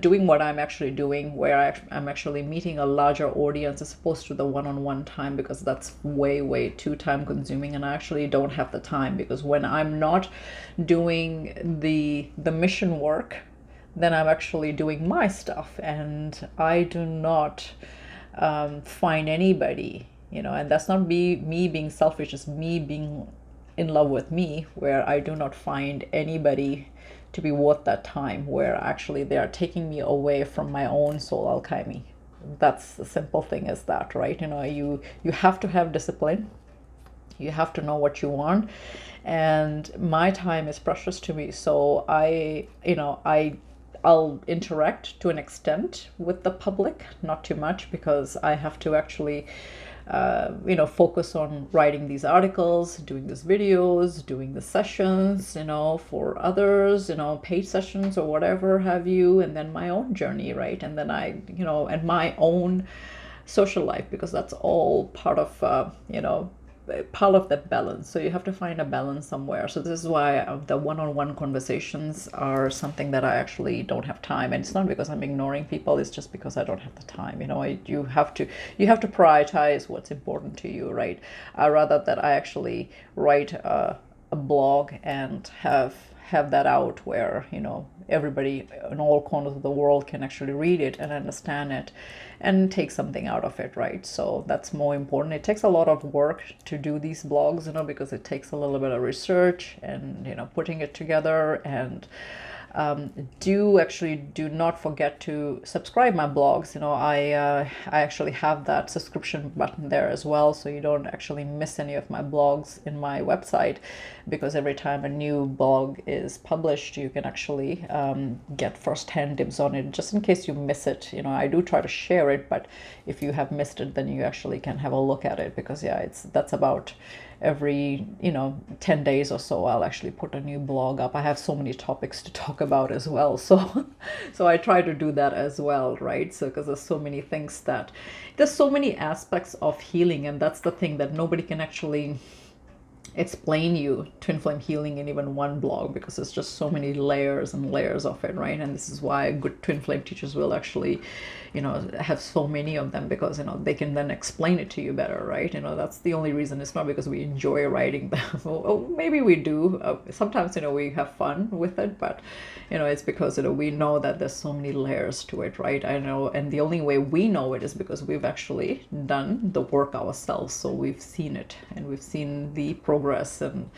doing what I'm actually doing, where I'm actually meeting a larger audience as opposed to the one-on-one time, because that's way too time consuming, and I actually don't have the time, because when I'm not doing the mission work, then I'm actually doing my stuff, and I do not find anybody, you know, and that's not me being selfish, it's me being in love with me, where I do not find anybody to be worth that time, where actually they are taking me away from my own soul alchemy. That's the simple thing, is that, right? You know, you have to have discipline, you have to know what you want, and my time is precious to me. So I'll interact to an extent with the public, not too much, because I have to actually, you know, focus on writing these articles, doing these videos, doing the sessions, you know, for others, you know, paid sessions or whatever have you, and then my own journey, right? And then you know, and my own social life, because that's all part of, you know, part of that balance. So you have to find a balance somewhere. So this is why the one-on-one conversations are something that I actually don't have time. And it's not because I'm ignoring people, it's just because I don't have the time. You know, you have to prioritize what's important to you, right? Rather that I actually write a blog and have that out where, you know, everybody in all corners of the world can actually read it and understand it and take something out of it, right? So that's more important. It takes a lot of work to do these blogs, you know, because it takes a little bit of research and, you know, putting it together. And do not forget to subscribe my blogs. You know, I actually have that subscription button there as well, so you don't actually miss any of my blogs in my website, because every time a new blog is published, you can actually get first-hand dibs on it, just in case you miss it. You know, I do try to share it, but if you have missed it, then you actually can have a look at it, because yeah, that's about every, you know, 10 days or so I'll actually put a new blog up. I have so many topics to talk about as well, so I try to do that as well, right? So because there's so many things, there's so many aspects of healing, and that's the thing that nobody can actually explain you twin flame healing in even one blog, because there's just so many layers and layers of it, right? And this is why good twin flame teachers will actually, you know, have so many of them, because, you know, they can then explain it to you better, right? You know, that's the only reason. It's not because we enjoy writing them. Oh, maybe we do. Sometimes, you know, we have fun with it, but, you know, it's because, you know, we know that there's so many layers to it, right? I know, and the only way we know it is because we've actually done the work ourselves. So we've seen it, and we've seen the progress and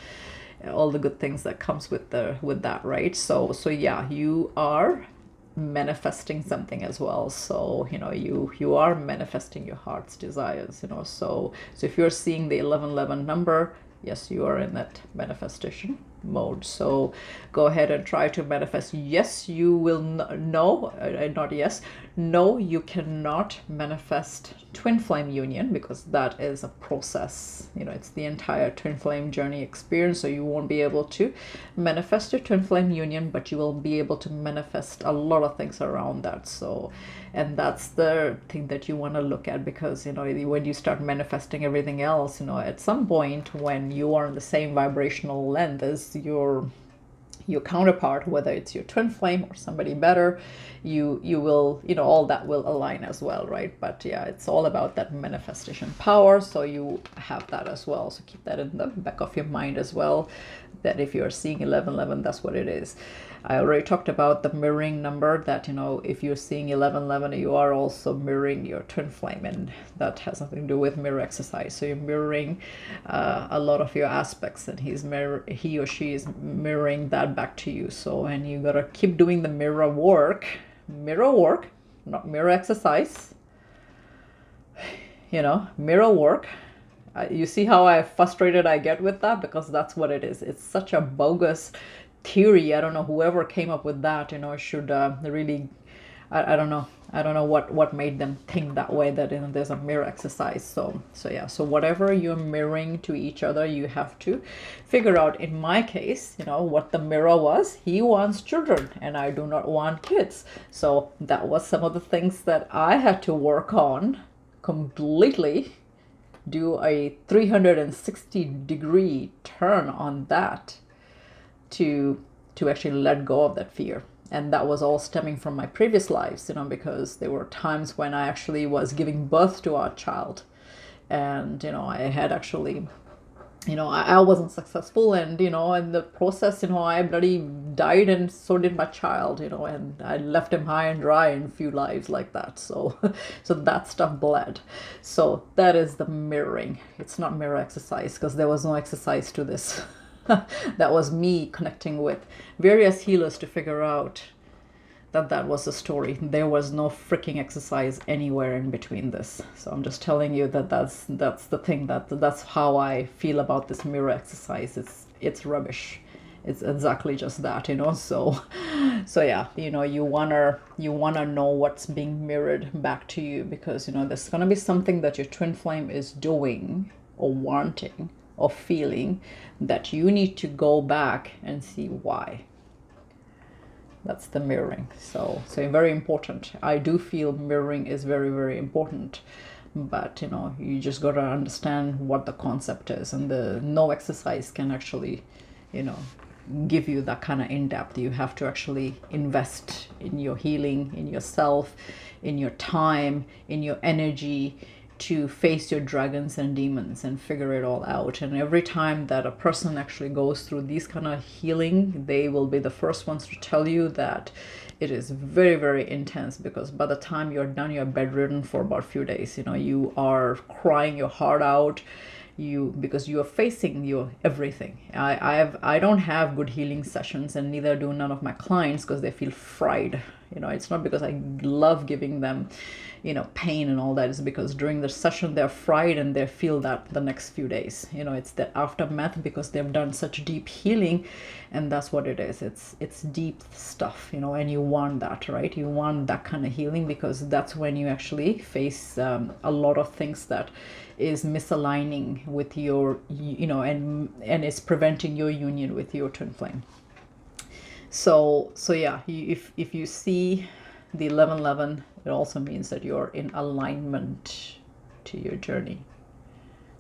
all the good things that comes with that, right? So yeah, you are manifesting something as well. So, you know, you are manifesting your heart's desires, you know. So if you're seeing the 1111 number, yes, you are in that manifestation mode. So go ahead and try to manifest. Yes, you will no, not yes, no, you cannot manifest twin flame union, because that is a process. You know, it's the entire twin flame journey experience. So you won't be able to manifest your twin flame union, but you will be able to manifest a lot of things around that. So, and that's the thing that you want to look at, because, you know, when you start manifesting everything else, you know, at some point when you are in the same vibrational length as your counterpart, whether it's your twin flame or somebody better, you will, you know, all that will align as well, right? But yeah, it's all about that manifestation power. So you have that as well. So keep that in the back of your mind as well, that if you're seeing 1111, that's what it is. I already talked about the mirroring number, that, you know, if you're seeing 1111, you are also mirroring your twin flame, and that has nothing to do with mirror exercise. So you're mirroring a lot of your aspects, and he or she is mirroring that back to you. So, and you gotta keep doing the mirror work, not mirror exercise, you know, mirror work. You see how frustrated I get with that, because that's what it is. It's such a bogus theory. I don't know, whoever came up with that, you know, should really, I don't know what made them think that way, that, you know, there's a mirror exercise. So yeah, so whatever you're mirroring to each other, you have to figure out. In my case, you know, what the mirror was, he wants children and I do not want kids. So that was some of the things that I had to work on, completely do a 360-degree turn on that, to actually let go of that fear. And that was all stemming from my previous lives, you know, because there were times when I actually was giving birth to our child, and, you know, I had actually, you know, I wasn't successful, and, you know, in the process, you know, I bloody died, and so did my child, you know, and I left him high and dry in a few lives like that. So that stuff bled. So that is the mirroring. It's not mirror exercise, because there was no exercise to this. That was me connecting with various healers to figure out that was the story. There was no freaking exercise anywhere in between this. So I'm just telling you that that's the thing, that's how I feel about this mirror exercise. It's rubbish. It's exactly just that, you know. So yeah, you know, you wanna know what's being mirrored back to you, because, you know, there's gonna be something that your twin flame is doing or wanting or feeling, that you need to go back and see why. That's the mirroring. So very important. I do feel mirroring is very, very important, but, you know, you just got to understand what the concept is, and no exercise can actually, you know, give you that kind of in-depth. You have to actually invest in your healing, in yourself, in your time, in your energy, to face your dragons and demons and figure it all out. And every time that a person actually goes through these kind of healing, they will be the first ones to tell you that it is very, very intense, because by the time you're done, you're bedridden for about a few days. You know, you are crying your heart out, because you are facing your everything. I don't have good healing sessions, and neither do none of my clients, because they feel fried. You know, it's not because I love giving them, you know, pain and all that. It's because during the session they're fried, and they feel that the next few days. You know, it's the aftermath, because they've done such deep healing, and that's what it is. It's deep stuff, you know, and you want that, right? You want that kind of healing, because that's when you actually face a lot of things that is misaligning with your, you know, and it's preventing your union with your twin flame. So yeah, if you see the 1111, it also means that you're in alignment to your journey.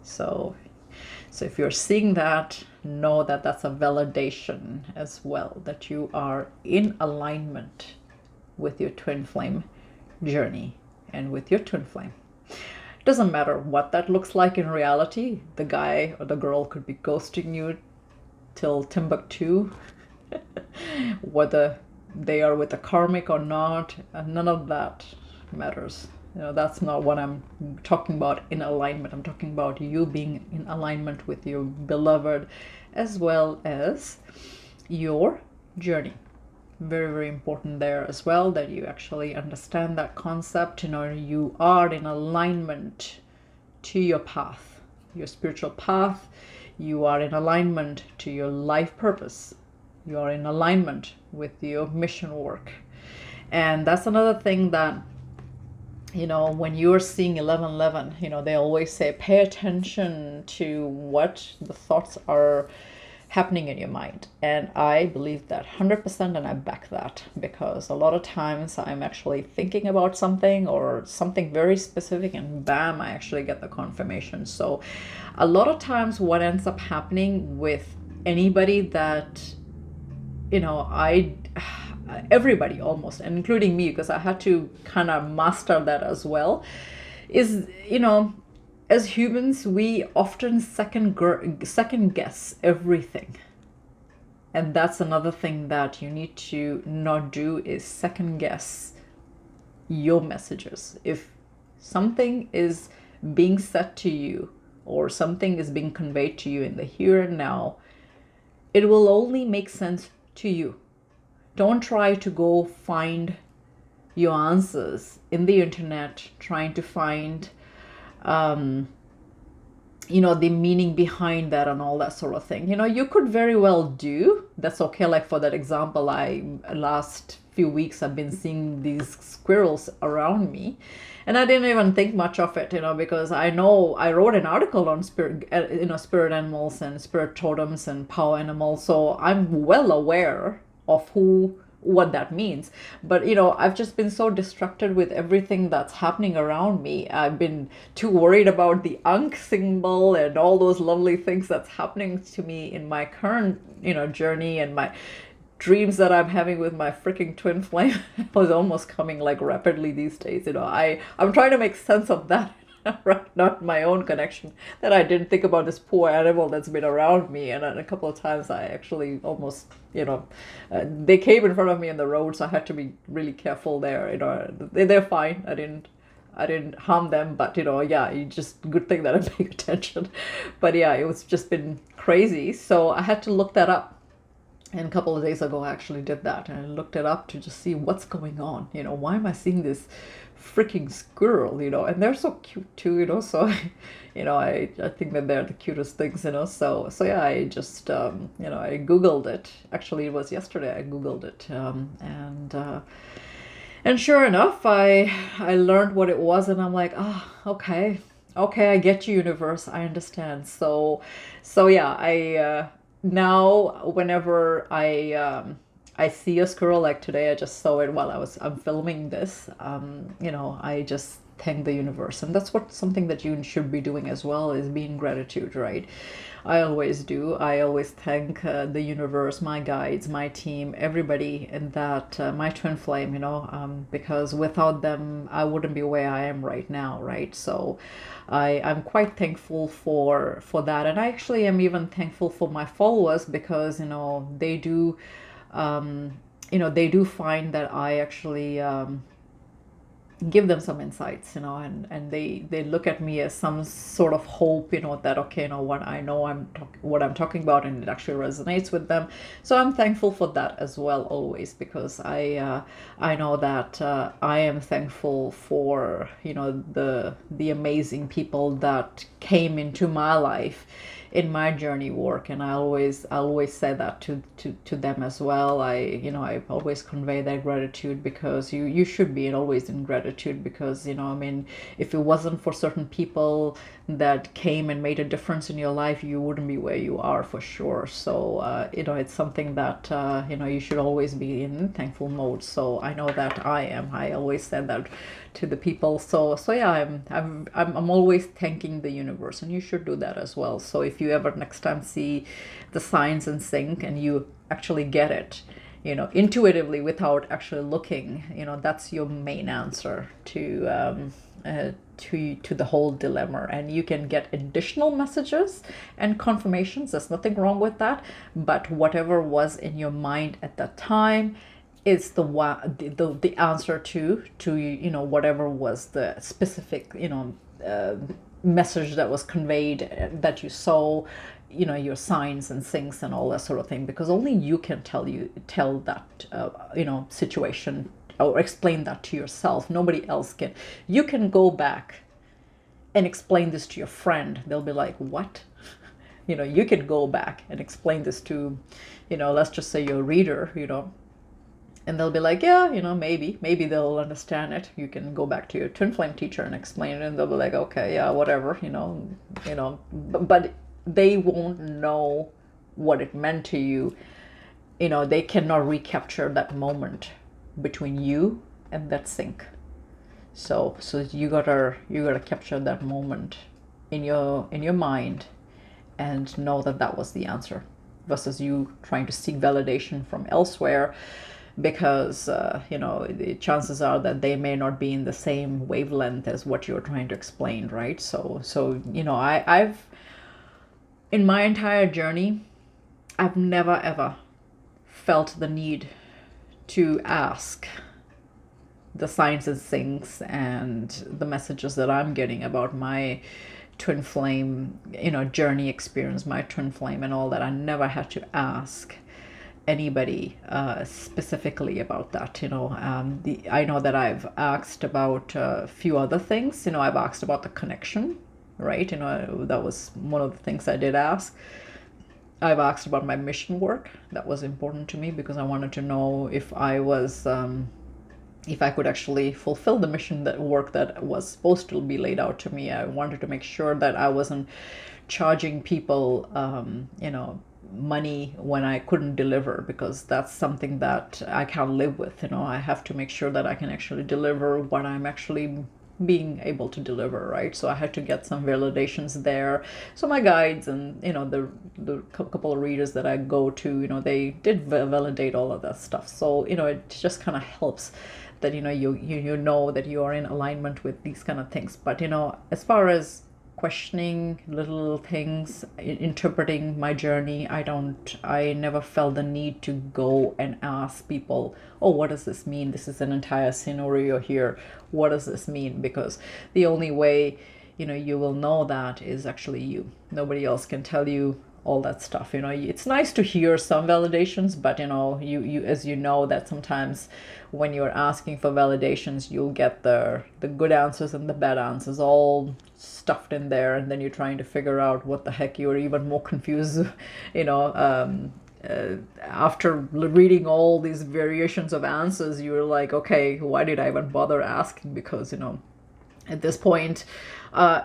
So So if you're seeing that, know that that's a validation as well, that you are in alignment with your twin flame journey and with your twin flame. Doesn't matter what that looks like in reality. The guy or the girl could be ghosting you till Timbuktu, whether they are with a karmic or not, none of that matters. That's not what I'm talking about in alignment. I'm talking about you being in alignment with your beloved as well as your journey. Very, very important there as well, that you actually understand that concept. You are in alignment to your path, your spiritual path. You are in alignment to your life purpose. You are in alignment with your mission work. And that's another thing that, when you're seeing 1111, they always say, pay attention to what the thoughts are happening in your mind. And I believe that 100%, and I back that, because a lot of times I'm actually thinking about something or something very specific, and bam, I actually get the confirmation. So a lot of times what ends up happening with anybody that, everybody almost, and including me, because I had to kind of master that as well, is, as humans, we often second guess everything. And that's another thing that you need to not do, is second guess your messages. If something is being said to you or something is being conveyed to you in the here and now, it will only make sense to you. Don't try to go find your answers in the internet, trying to find the meaning behind that and all that sort of thing. You could very well do. That's okay. Like for that example, last few weeks I've been seeing these squirrels around me, and I didn't even think much of it, because I know I wrote an article on spirit animals and spirit totems and power animals, so I'm well aware of what that means. But I've just been so distracted with everything that's happening around me. I've been too worried about the Ankh symbol and all those lovely things that's happening to me in my current journey, and my dreams that I'm having with my freaking twin flame was almost coming like rapidly these days. I'm trying to make sense of that. Right, not my own connection, that I didn't think about this poor animal that's been around me. And a couple of times I actually almost, they came in front of me on the road, so I had to be really careful there. They're fine. I didn't harm them, but just good thing that I'm paying attention. But yeah, it was just been crazy. So I had to look that up. And a couple of days ago, I actually did that, and I looked it up to just see what's going on. Why am I seeing this freaking squirrel? And they're so cute too. So, I think that they're the cutest things. So yeah, I just, I Googled it. Actually, it was yesterday I Googled it, and sure enough, I learned what it was, and I'm like, okay, I get you, universe. I understand. So yeah, now whenever I see a squirrel, like today I just saw it while I'm filming this, I just thank the universe. And that's something that you should be doing as well, is being gratitude, right? I always do. I always thank the universe, my guides, my team, everybody in that, my twin flame, because without them, I wouldn't be where I am right now, right? So I'm quite thankful for that. And I actually am even thankful for my followers, because, they do, they do find that I actually give them some insights, and they look at me as some sort of hope, that, okay, what I know what I'm talking about, and it actually resonates with them. So I'm thankful for that as well, always, because I know that I am thankful for, the amazing people that came into my life in my journey work, and I always say that to them as well. I always convey that gratitude, because you should be always in gratitude, because I mean, if it wasn't for certain people that came and made a difference in your life, you wouldn't be where you are, for sure. So it's something that you should always be in thankful mode. So I know that I always said that to the people. So yeah, I'm always thanking the universe, and you should do that as well. So if you ever next time see the signs in sync and you actually get it, intuitively, without actually looking, that's your main answer to the whole dilemma. And you can get additional messages and confirmations. There's nothing wrong with that, but whatever was in your mind at that time is the answer to whatever was the specific message that was conveyed, that you saw, your signs and things and all that sort of thing, because only you can tell that situation, or explain that to yourself. Nobody else can. You can go back and explain this to your friend. They'll be like, what? You can go back and explain this to, let's just say your reader, and they'll be like, yeah, maybe they'll understand it. You can go back to your twin flame teacher and explain it, and they'll be like, okay, yeah, whatever, but they won't know what it meant to you. They cannot recapture that moment between you and that sync. So you gotta capture that moment in your mind, and know that was the answer, versus you trying to seek validation from elsewhere, because the chances are that they may not be in the same wavelength as what you're trying to explain, right? So I've in my entire journey, I've never ever felt the need to ask the signs and things and the messages that I'm getting about my twin flame journey experience, my twin flame and all that. I never had to ask anybody specifically about that. I know that I've asked about a few other things. I've asked about the connection, right? That was one of the things I did ask. I've asked about my mission work. That was important to me, because I wanted to know if I was if I could actually fulfill the mission, that work that was supposed to be laid out to me. I wanted to make sure that I wasn't charging people money when I couldn't deliver, because that's something that I can't live with. I have to make sure that I can actually deliver what I'm actually being able to deliver, right? So I had to get some validations there. So my guides and the couple of readers that I go to, they did validate all of that stuff. So it just kind of helps that you know that you are in alignment with these kind of things. But as far as questioning little things, interpreting my journey, I never felt the need to go and ask people, oh, what does this mean? This is an entire scenario here. What does this mean? Because the only way you will know that is actually you. Nobody else can tell you all that stuff. It's nice to hear some validations, but you as that sometimes when you're asking for validations, you'll get the good answers and the bad answers all stuffed in there, and then you're trying to figure out what the heck. You're even more confused after reading all these variations of answers. You're like, okay, why did I even bother asking? Because at this point, I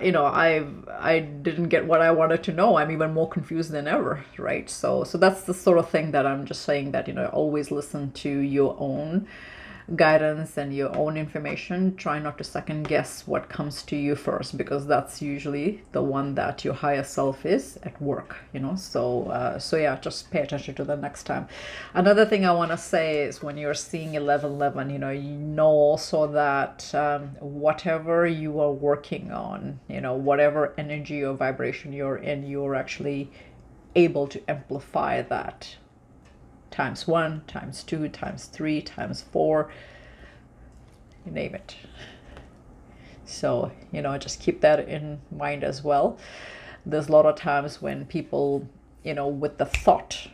didn't get what I wanted to know. I'm even more confused than ever, right? So that's the sort of thing that I'm just saying, that always listen to your own guidance and your own information. Try not to second guess what comes to you first, because that's usually the one that your higher self is at work. So yeah, just pay attention to that next time. Another thing I want to say is, when you're seeing 1111, you know also that whatever you are working on, whatever energy or vibration you're in, you're actually able to amplify that times 1, times 2, times 3, times 4, you name it. So just keep that in mind as well. There's a lot of times when people with the thought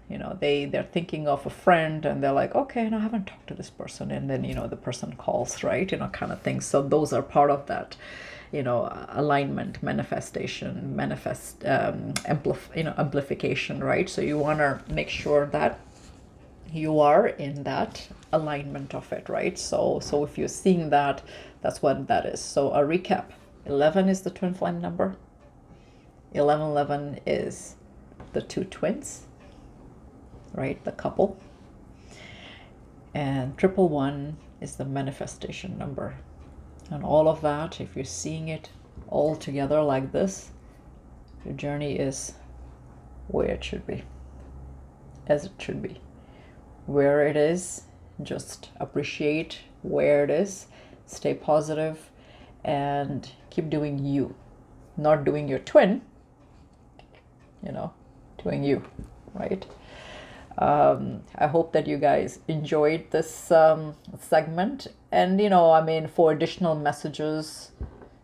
you know, they're thinking of a friend and they're like, okay, no, I haven't talked to this person, and then, you know, the person calls, right, you know, kind of thing. So those are part of that, you know, alignment, manifestation, amplification, right? So you want to make sure that you are in that alignment of it, right? So if you're seeing that, that's what that is. So a recap: 11 is the twin flame number. 1111 is the two twins, right? The couple. And 111 is the manifestation number. And all of that, if you're seeing it all together like this, your journey is where it should be, as it should be. Where it is, just appreciate where it is, stay positive, and keep doing you. Not doing your twin, you know, doing you, right? I hope that you guys enjoyed this segment. And, you know, I mean, for additional messages,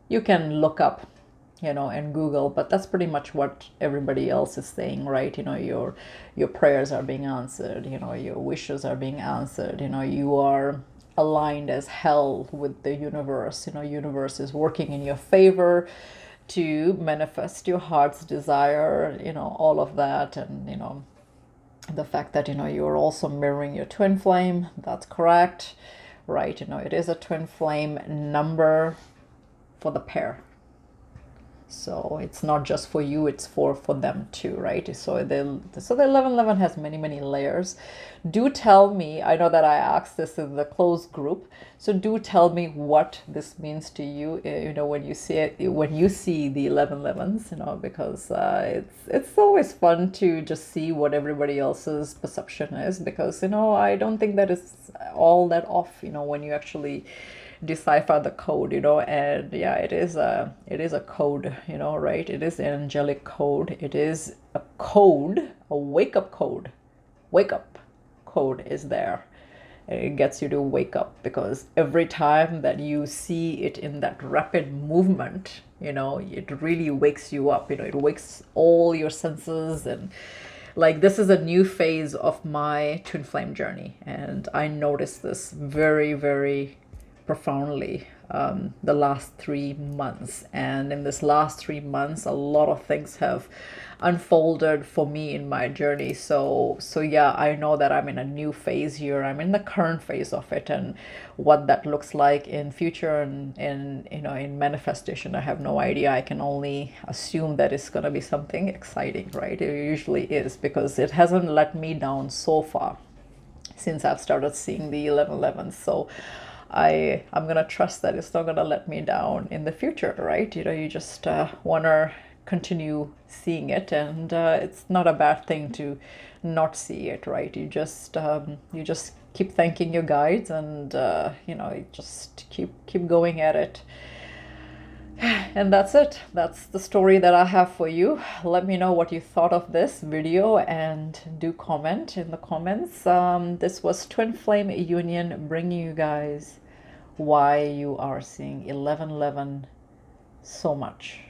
you can look up, you know, and Google, but that's pretty much what everybody else is saying, right? You know, your prayers are being answered, you know, your wishes are being answered, you know, you are aligned as hell with the universe, you know, universe is working in your favor to manifest your heart's desire, you know, all of that. And, you know, the fact that, you know, you're also mirroring your twin flame, that's correct, right? You know, it is a twin flame number for the pair. So it's not just for you, it's for them too, right? So the 1111 has many layers. Do tell me, I know that I asked this in the closed group, so do tell me what this means to you, you know, when you see it, when you see the 1111s, you know, because it's always fun to just see what everybody else's perception is, because, you know, I don't think that it's all that off, you know, when you actually decipher the code, you know. And yeah, it is a code, you know, right? It is an angelic code. It is a code, a wake-up code. Wake-up code is there. It gets you to wake up, because every time that you see it in that rapid movement, you know, it really wakes you up, you know, it wakes all your senses. And like, this is a new phase of my twin flame journey, and I noticed this very profoundly the last 3 months. And in this last 3 months, a lot of things have unfolded for me in my journey. So yeah, I know that I'm in a new phase here. I'm in the current phase of it, and what that looks like in future and in, you know, in manifestation, I have no idea. I can only assume that it's going to be something exciting, right? It usually is, because it hasn't let me down so far since I've started seeing the 1111. So I'm gonna trust that it's not gonna let me down in the future, right? You know, you just wanna continue seeing it, and it's not a bad thing to not see it, right? You just keep thanking your guides, and you know, you just keep going at it. And that's it. That's the story that I have for you. Let me know what you thought of this video, and do comment in the comments. This was Twin Flame Union, bringing you guys why you are seeing 1111 so much.